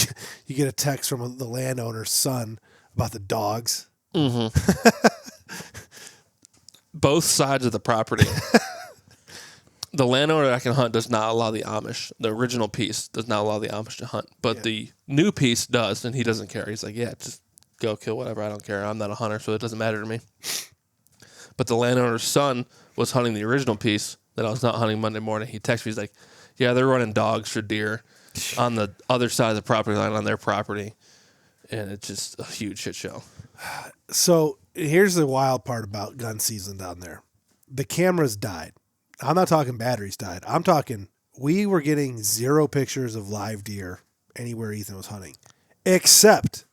get a text from the landowner's son about the dogs. Mm-hmm. Both sides of the property. The landowner that can hunt does not allow the Amish. The original piece does not allow the Amish to hunt. But the new piece does, and he doesn't care. He's like, yeah, just go kill whatever. I don't care. I'm not a hunter, so it doesn't matter to me. But the landowner's son was hunting the original piece that I was not hunting Monday morning. He texted me. He's like, yeah, they're running dogs for deer on the other side of the property line on their property. And it's just a huge shit show. So here's the wild part about gun season down there. The cameras died. I'm not talking batteries died. I'm talking we were getting 0 pictures of live deer anywhere Ethan was hunting. Except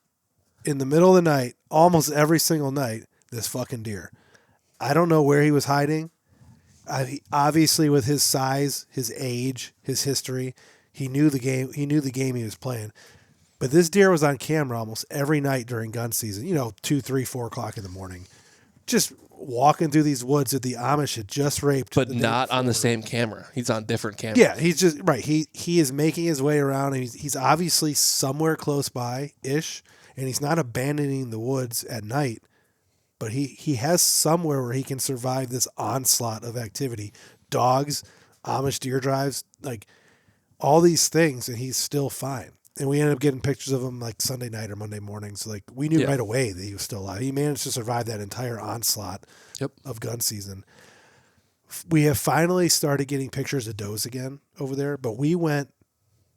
in the middle of the night, almost every single night, this fucking deer. I don't know where he was hiding. Obviously, with his size, his age, his history, he knew the game. He knew the game he was playing. But this deer was on camera almost every night during gun season. 2, 3, 4 o'clock in the morning, just walking through these woods that the Amish had just raped. But not on the same camera. He's on different cameras. Yeah, he's just right. He is making his way around, and he's obviously somewhere close by ish, and he's not abandoning the woods at night. But he has somewhere where he can survive this onslaught of activity. Dogs, Amish deer drives, like all these things, and he's still fine. And we ended up getting pictures of him like Sunday night or Monday morning. So like we knew right away that he was still alive. He managed to survive that entire onslaught of gun season. We have finally started getting pictures of does again over there, but we went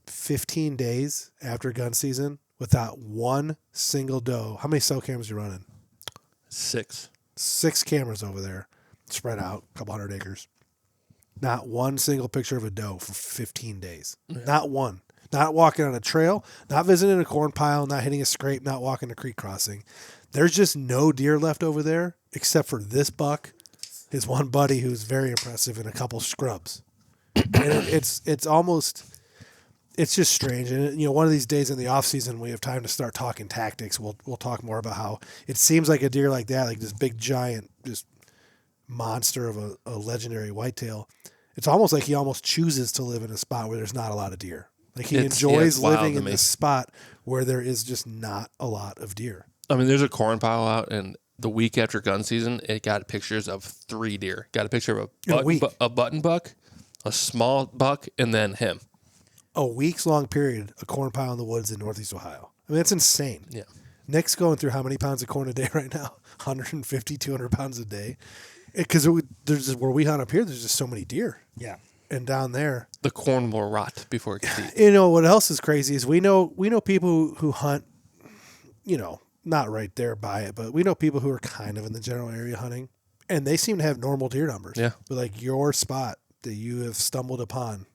15 days after gun season without one single doe. How many cell cameras are you running? 6 cameras over there, spread out, a couple hundred acres. Not one single picture of a doe for 15 days. Yeah. Not one. Not walking on a trail, not visiting a corn pile, not hitting a scrape, not walking a creek crossing. There's just no deer left over there except for this buck, his one buddy who's very impressive, and a couple scrubs. And it's almost it's just strange. And one of these days in the off season, we have time to start talking tactics. We'll talk more about how it seems like a deer like that, like this big giant, just monster of a legendary whitetail. It's almost like he almost chooses to live in a spot where there's not a lot of deer. Like he enjoys living in this spot where there is just not a lot of deer. I mean, there's a corn pile out, and the week after gun season, it got pictures of 3 deer. Got a picture of a button buck, a small buck, and then him. A week's long period, a corn pile in the woods in Northeast Ohio. I mean, that's insane. Yeah. Nick's going through how many pounds of corn a day right now? 150, 200 pounds a day. Because there's just, where we hunt up here, there's just so many deer. Yeah. And down there, the corn will rot before it gets eaten. What else is crazy is we know people who hunt, not right there by it, but we know people who are kind of in the general area hunting, and they seem to have normal deer numbers. Yeah. But like your spot that you have stumbled upon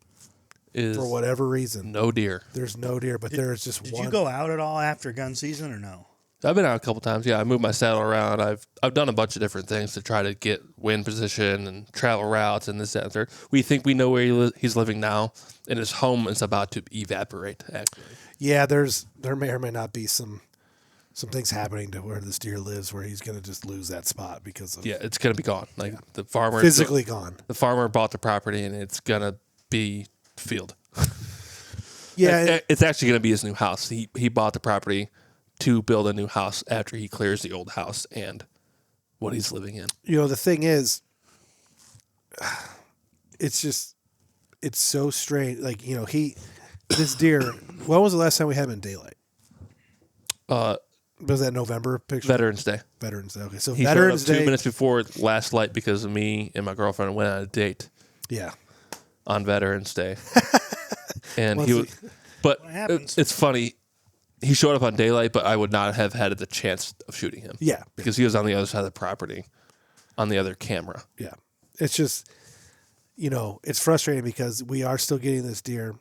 is for whatever reason, no deer. There's no deer, but there's just one. Did you go out at all after gun season or no? I've been out a couple times. Yeah, I moved my saddle around. I've done a bunch of different things to try to get wind position and travel routes and this, that, and third. We think we know where he's living now, and his home is about to evaporate, actually. Yeah, there may or may not be some things happening to where this deer lives where he's going to just lose that spot because of... Yeah, it's going to be gone. Like the farmer... Physically gone. The farmer bought the property, and it's going to be field. Yeah. It's actually going to be his new house. He bought the property to build a new house after he clears the old house and what he's living in. The thing is, it's so strange. Like, this deer, when was the last time we had him in daylight? Was that November picture? Veterans Day. Veterans Day. Okay, so he Veterans showed up Day. 2 minutes before last light because me and my girlfriend went on a date. Yeah. On Veterans Day. And he was... But it's funny. He showed up on daylight, but I would not have had the chance of shooting him. Yeah. Because he was on the other side of the property, on the other camera. Yeah. It's just, it's frustrating because we are still getting this deer,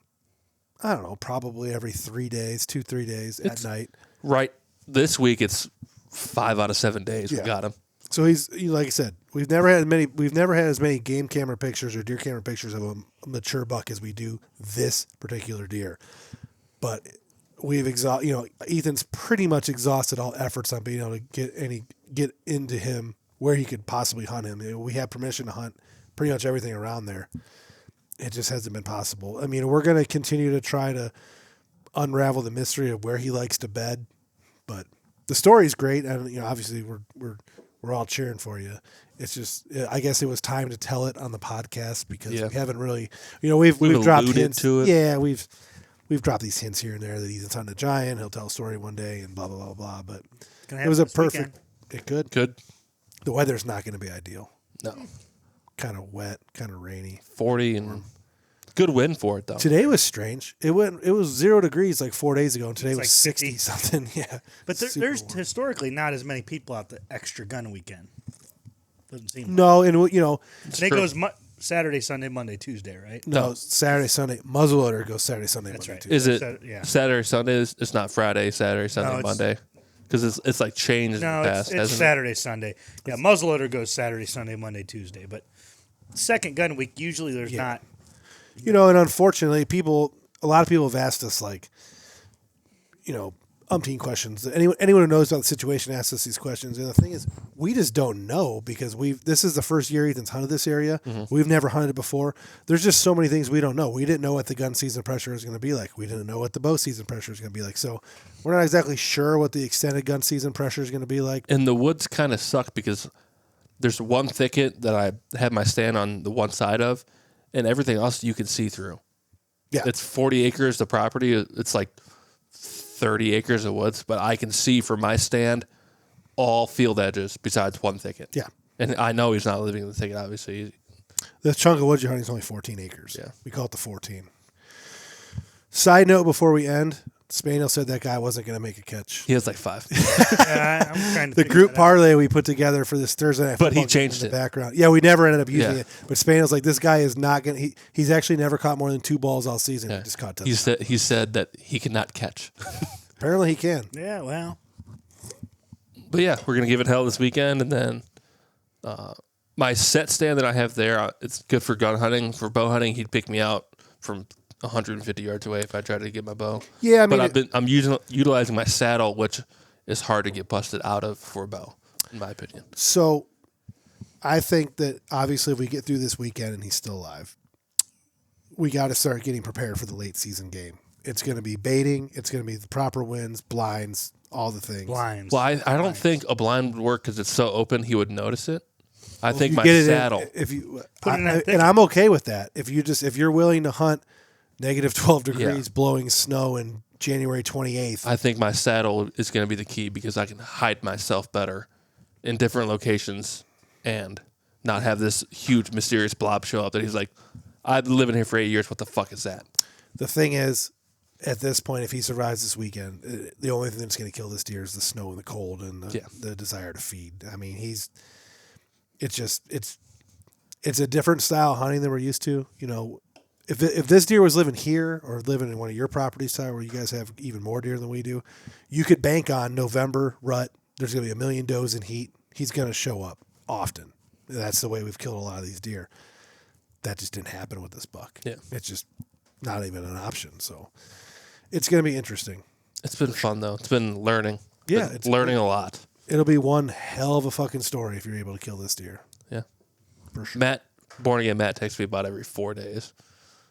I don't know, probably every 3 days, 2-3 days at night. Right. This week, it's 5 out of 7 days we got him. So he's, like I said, we've never had as many game camera pictures or deer camera pictures of a mature buck as we do this particular deer. But we've Ethan's pretty much exhausted all efforts on being able to get into him where he could possibly hunt him. We have permission to hunt pretty much everything around there. It just hasn't been possible. I mean, we're going to continue to try to unravel the mystery of where he likes to bed, but the story's great, and obviously we're all cheering for you. It's just, I guess it was time to tell it on the podcast because we haven't really, we've dropped hints to it. Yeah, we've dropped these hints here and there that Ethan's hunting a giant. He'll tell a story one day and blah, blah, blah, blah. But it was a perfect... It could. Good. The weather's not going to be ideal. No. Kind of wet, kind of rainy. 40 and good wind for it, though. Today was strange. It was 0 degrees like 4 days ago, and today was like 60 something. Yeah. But there's historically not as many people out the extra gun weekend. Doesn't seem No, and It goes Saturday, Sunday, Monday, Tuesday, right? No, Saturday, Sunday. Muzzleloader goes Saturday, Sunday, That's Monday, right. Tuesday. Is it Saturday, Sunday? It's not Friday, Saturday, Sunday, Monday? Because it's like changed in the past, it's Saturday, Sunday. Yeah, muzzleloader goes Saturday, Sunday, Monday, Tuesday. But second gun week, usually there's not. And unfortunately, a lot of people have asked us, like, umpteen questions. Anyone who knows about the situation asks us these questions. And the thing is, we just don't know because this is the first year Ethan's hunted this area. Mm-hmm. We've never hunted it before. There's just so many things we don't know. We didn't know what the gun season pressure is going to be like. We didn't know what the bow season pressure is going to be like. So we're not exactly sure what the extended gun season pressure is going to be like. And the woods kind of suck because there's one thicket that I have my stand on the one side of, and everything else you can see through. Yeah. It's 40 acres, the property. It's like 30 acres of woods, but I can see from my stand all field edges besides one thicket. Yeah. And I know he's not living in the thicket, obviously. The chunk of woods you're hunting is only 14 acres. Yeah. We call it the 14. Side note before we end, Spaniel said that guy wasn't going to make a catch. He has like 5. I'm trying to the group parlay we put together for this Thursday night but he football changed in the it. background. Yeah, we never ended up using it. But Spaniel's like, this guy is not going to... He's actually never caught more than 2 balls all season. Yeah. He just caught touchdowns. He said that he cannot catch. Apparently he can. Yeah, well. But yeah, we're going to give it hell this weekend. And then my set stand that I have there, it's good for gun hunting. For bow hunting, he'd pick me out from 150 yards away if I try to get my bow. Yeah, I mean, but I'm utilizing my saddle, which is hard to get busted out of for a bow, in my opinion. So I think that obviously if we get through this weekend and he's still alive, we got to start getting prepared for the late season game. It's going to be baiting. It's going to be the proper winds, blinds, all the things. Blinds. Well, I don't think a blind would work because it's so open he would notice it. I think You my get it saddle. and I'm okay with that. If you're willing to hunt negative 12 degrees, blowing snow in January 28th. I think my saddle is going to be the key because I can hide myself better in different locations and not have this huge mysterious blob show up that he's like, I've been living here for 8 years. What the fuck is that? The thing is, at this point, if he survives this weekend, the only thing that's going to kill this deer is the snow and the cold and the desire to feed. I mean, it's a different style of hunting than we're used to. You know, if this deer was living here or living in one of your properties, Tyler, where you guys have even more deer than we do, you could bank on November rut. There's going to be 1 million does in heat. He's going to show up often. That's the way we've killed a lot of these deer. That just didn't happen with this buck. Yeah. It's just not even an option. So it's going to be interesting. It's been fun, though. It's been learning. Yeah. It's learning a lot. It'll be one hell of a fucking story if you're able to kill this deer. Yeah. For sure. Matt, born again Matt, texts me about every 4 days.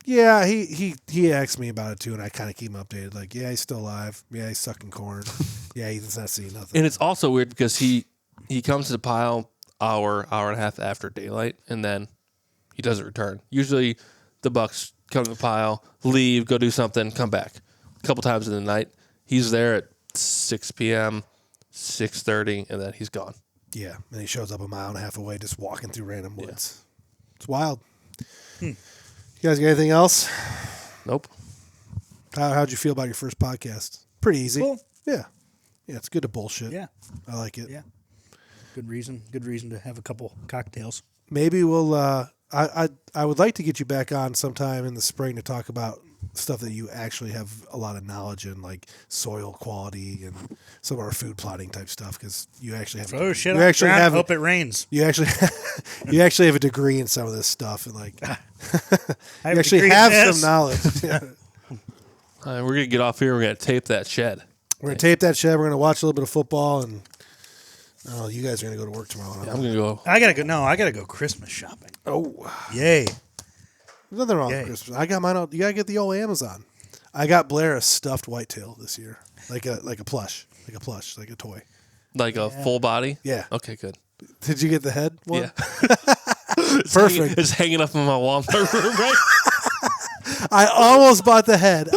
Yeah, he asks me about it too, and I kind of keep him updated. Like, yeah, he's still alive. Yeah, he's sucking corn. Yeah, he's not seeing nothing. And it's also weird because he comes to the pile hour and a half after daylight, and then he doesn't return. Usually the bucks come to the pile, leave, go do something, come back. A couple times in the night, he's there at 6 p.m., 6:30, and then he's gone. Yeah, and he shows up 1.5 miles away just walking through random woods. Yeah. It's wild. You guys got anything else? Nope. How'd you feel about your first podcast? Pretty easy. Cool. Yeah. Yeah, it's good to bullshit. Yeah. I like it. Yeah. Good reason to have a couple cocktails. Maybe we'll I would like to get you back on sometime in the spring to talk about stuff that you actually have a lot of knowledge in, like soil quality and some of our food plotting type stuff, because you actually have Hope it rains. You actually have a degree in some of this stuff, and like you actually have some knowledge. Yeah. We're gonna get off here. We're gonna tape that shed. We're gonna tape that shed. We're gonna watch a little bit of football, and you guys are gonna go to work tomorrow. Yeah, I'm gonna go. I gotta go Christmas shopping. Oh, yay! There's nothing wrong with Christmas. I got mine out. You gotta get the old Amazon. I got Blair a stuffed whitetail this year, like a plush, like a toy, like a full body. Yeah. Okay, good. Did you get the head one? Yeah. Perfect. It's hanging up in my wall in my room, right? I almost bought the head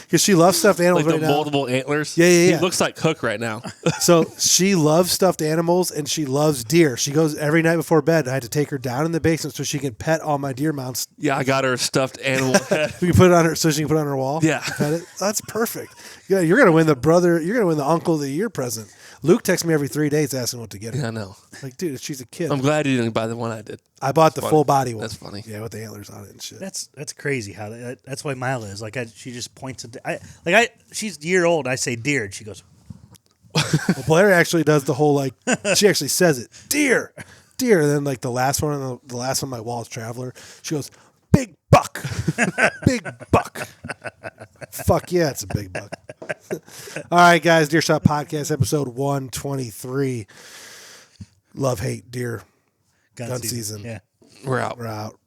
because she loves stuffed animals. Like the right multiple antlers. Yeah. He looks like Cook right now. So she loves stuffed animals and she loves deer. She goes every night before bed. I had to take her down in the basement so she can pet all my deer mounts. Yeah, I got her a stuffed animal head. We can put it on her so she can put it on her wall. Yeah, pet it. That's perfect. Yeah, you're gonna win the brother. You're gonna win the uncle of the year present. Luke texts me every 3 days asking what to get her. Yeah, I know. Like, dude, she's a kid. I'm glad you didn't buy the one I did. I bought the full body one. That's funny. Yeah, with the antlers on it and shit. That's crazy how that's why Mila is like. She just points at she's a year old. I say deer, and she goes. Well, Blair actually does the whole like. She actually says it, deer. And then like the last one on my wall is Traveler. She goes, big buck, big buck. Fuck yeah, it's a big buck. All right, guys, Deer Shot Podcast, episode 123. Love, hate, deer, gun season. Yeah, We're out. We're out.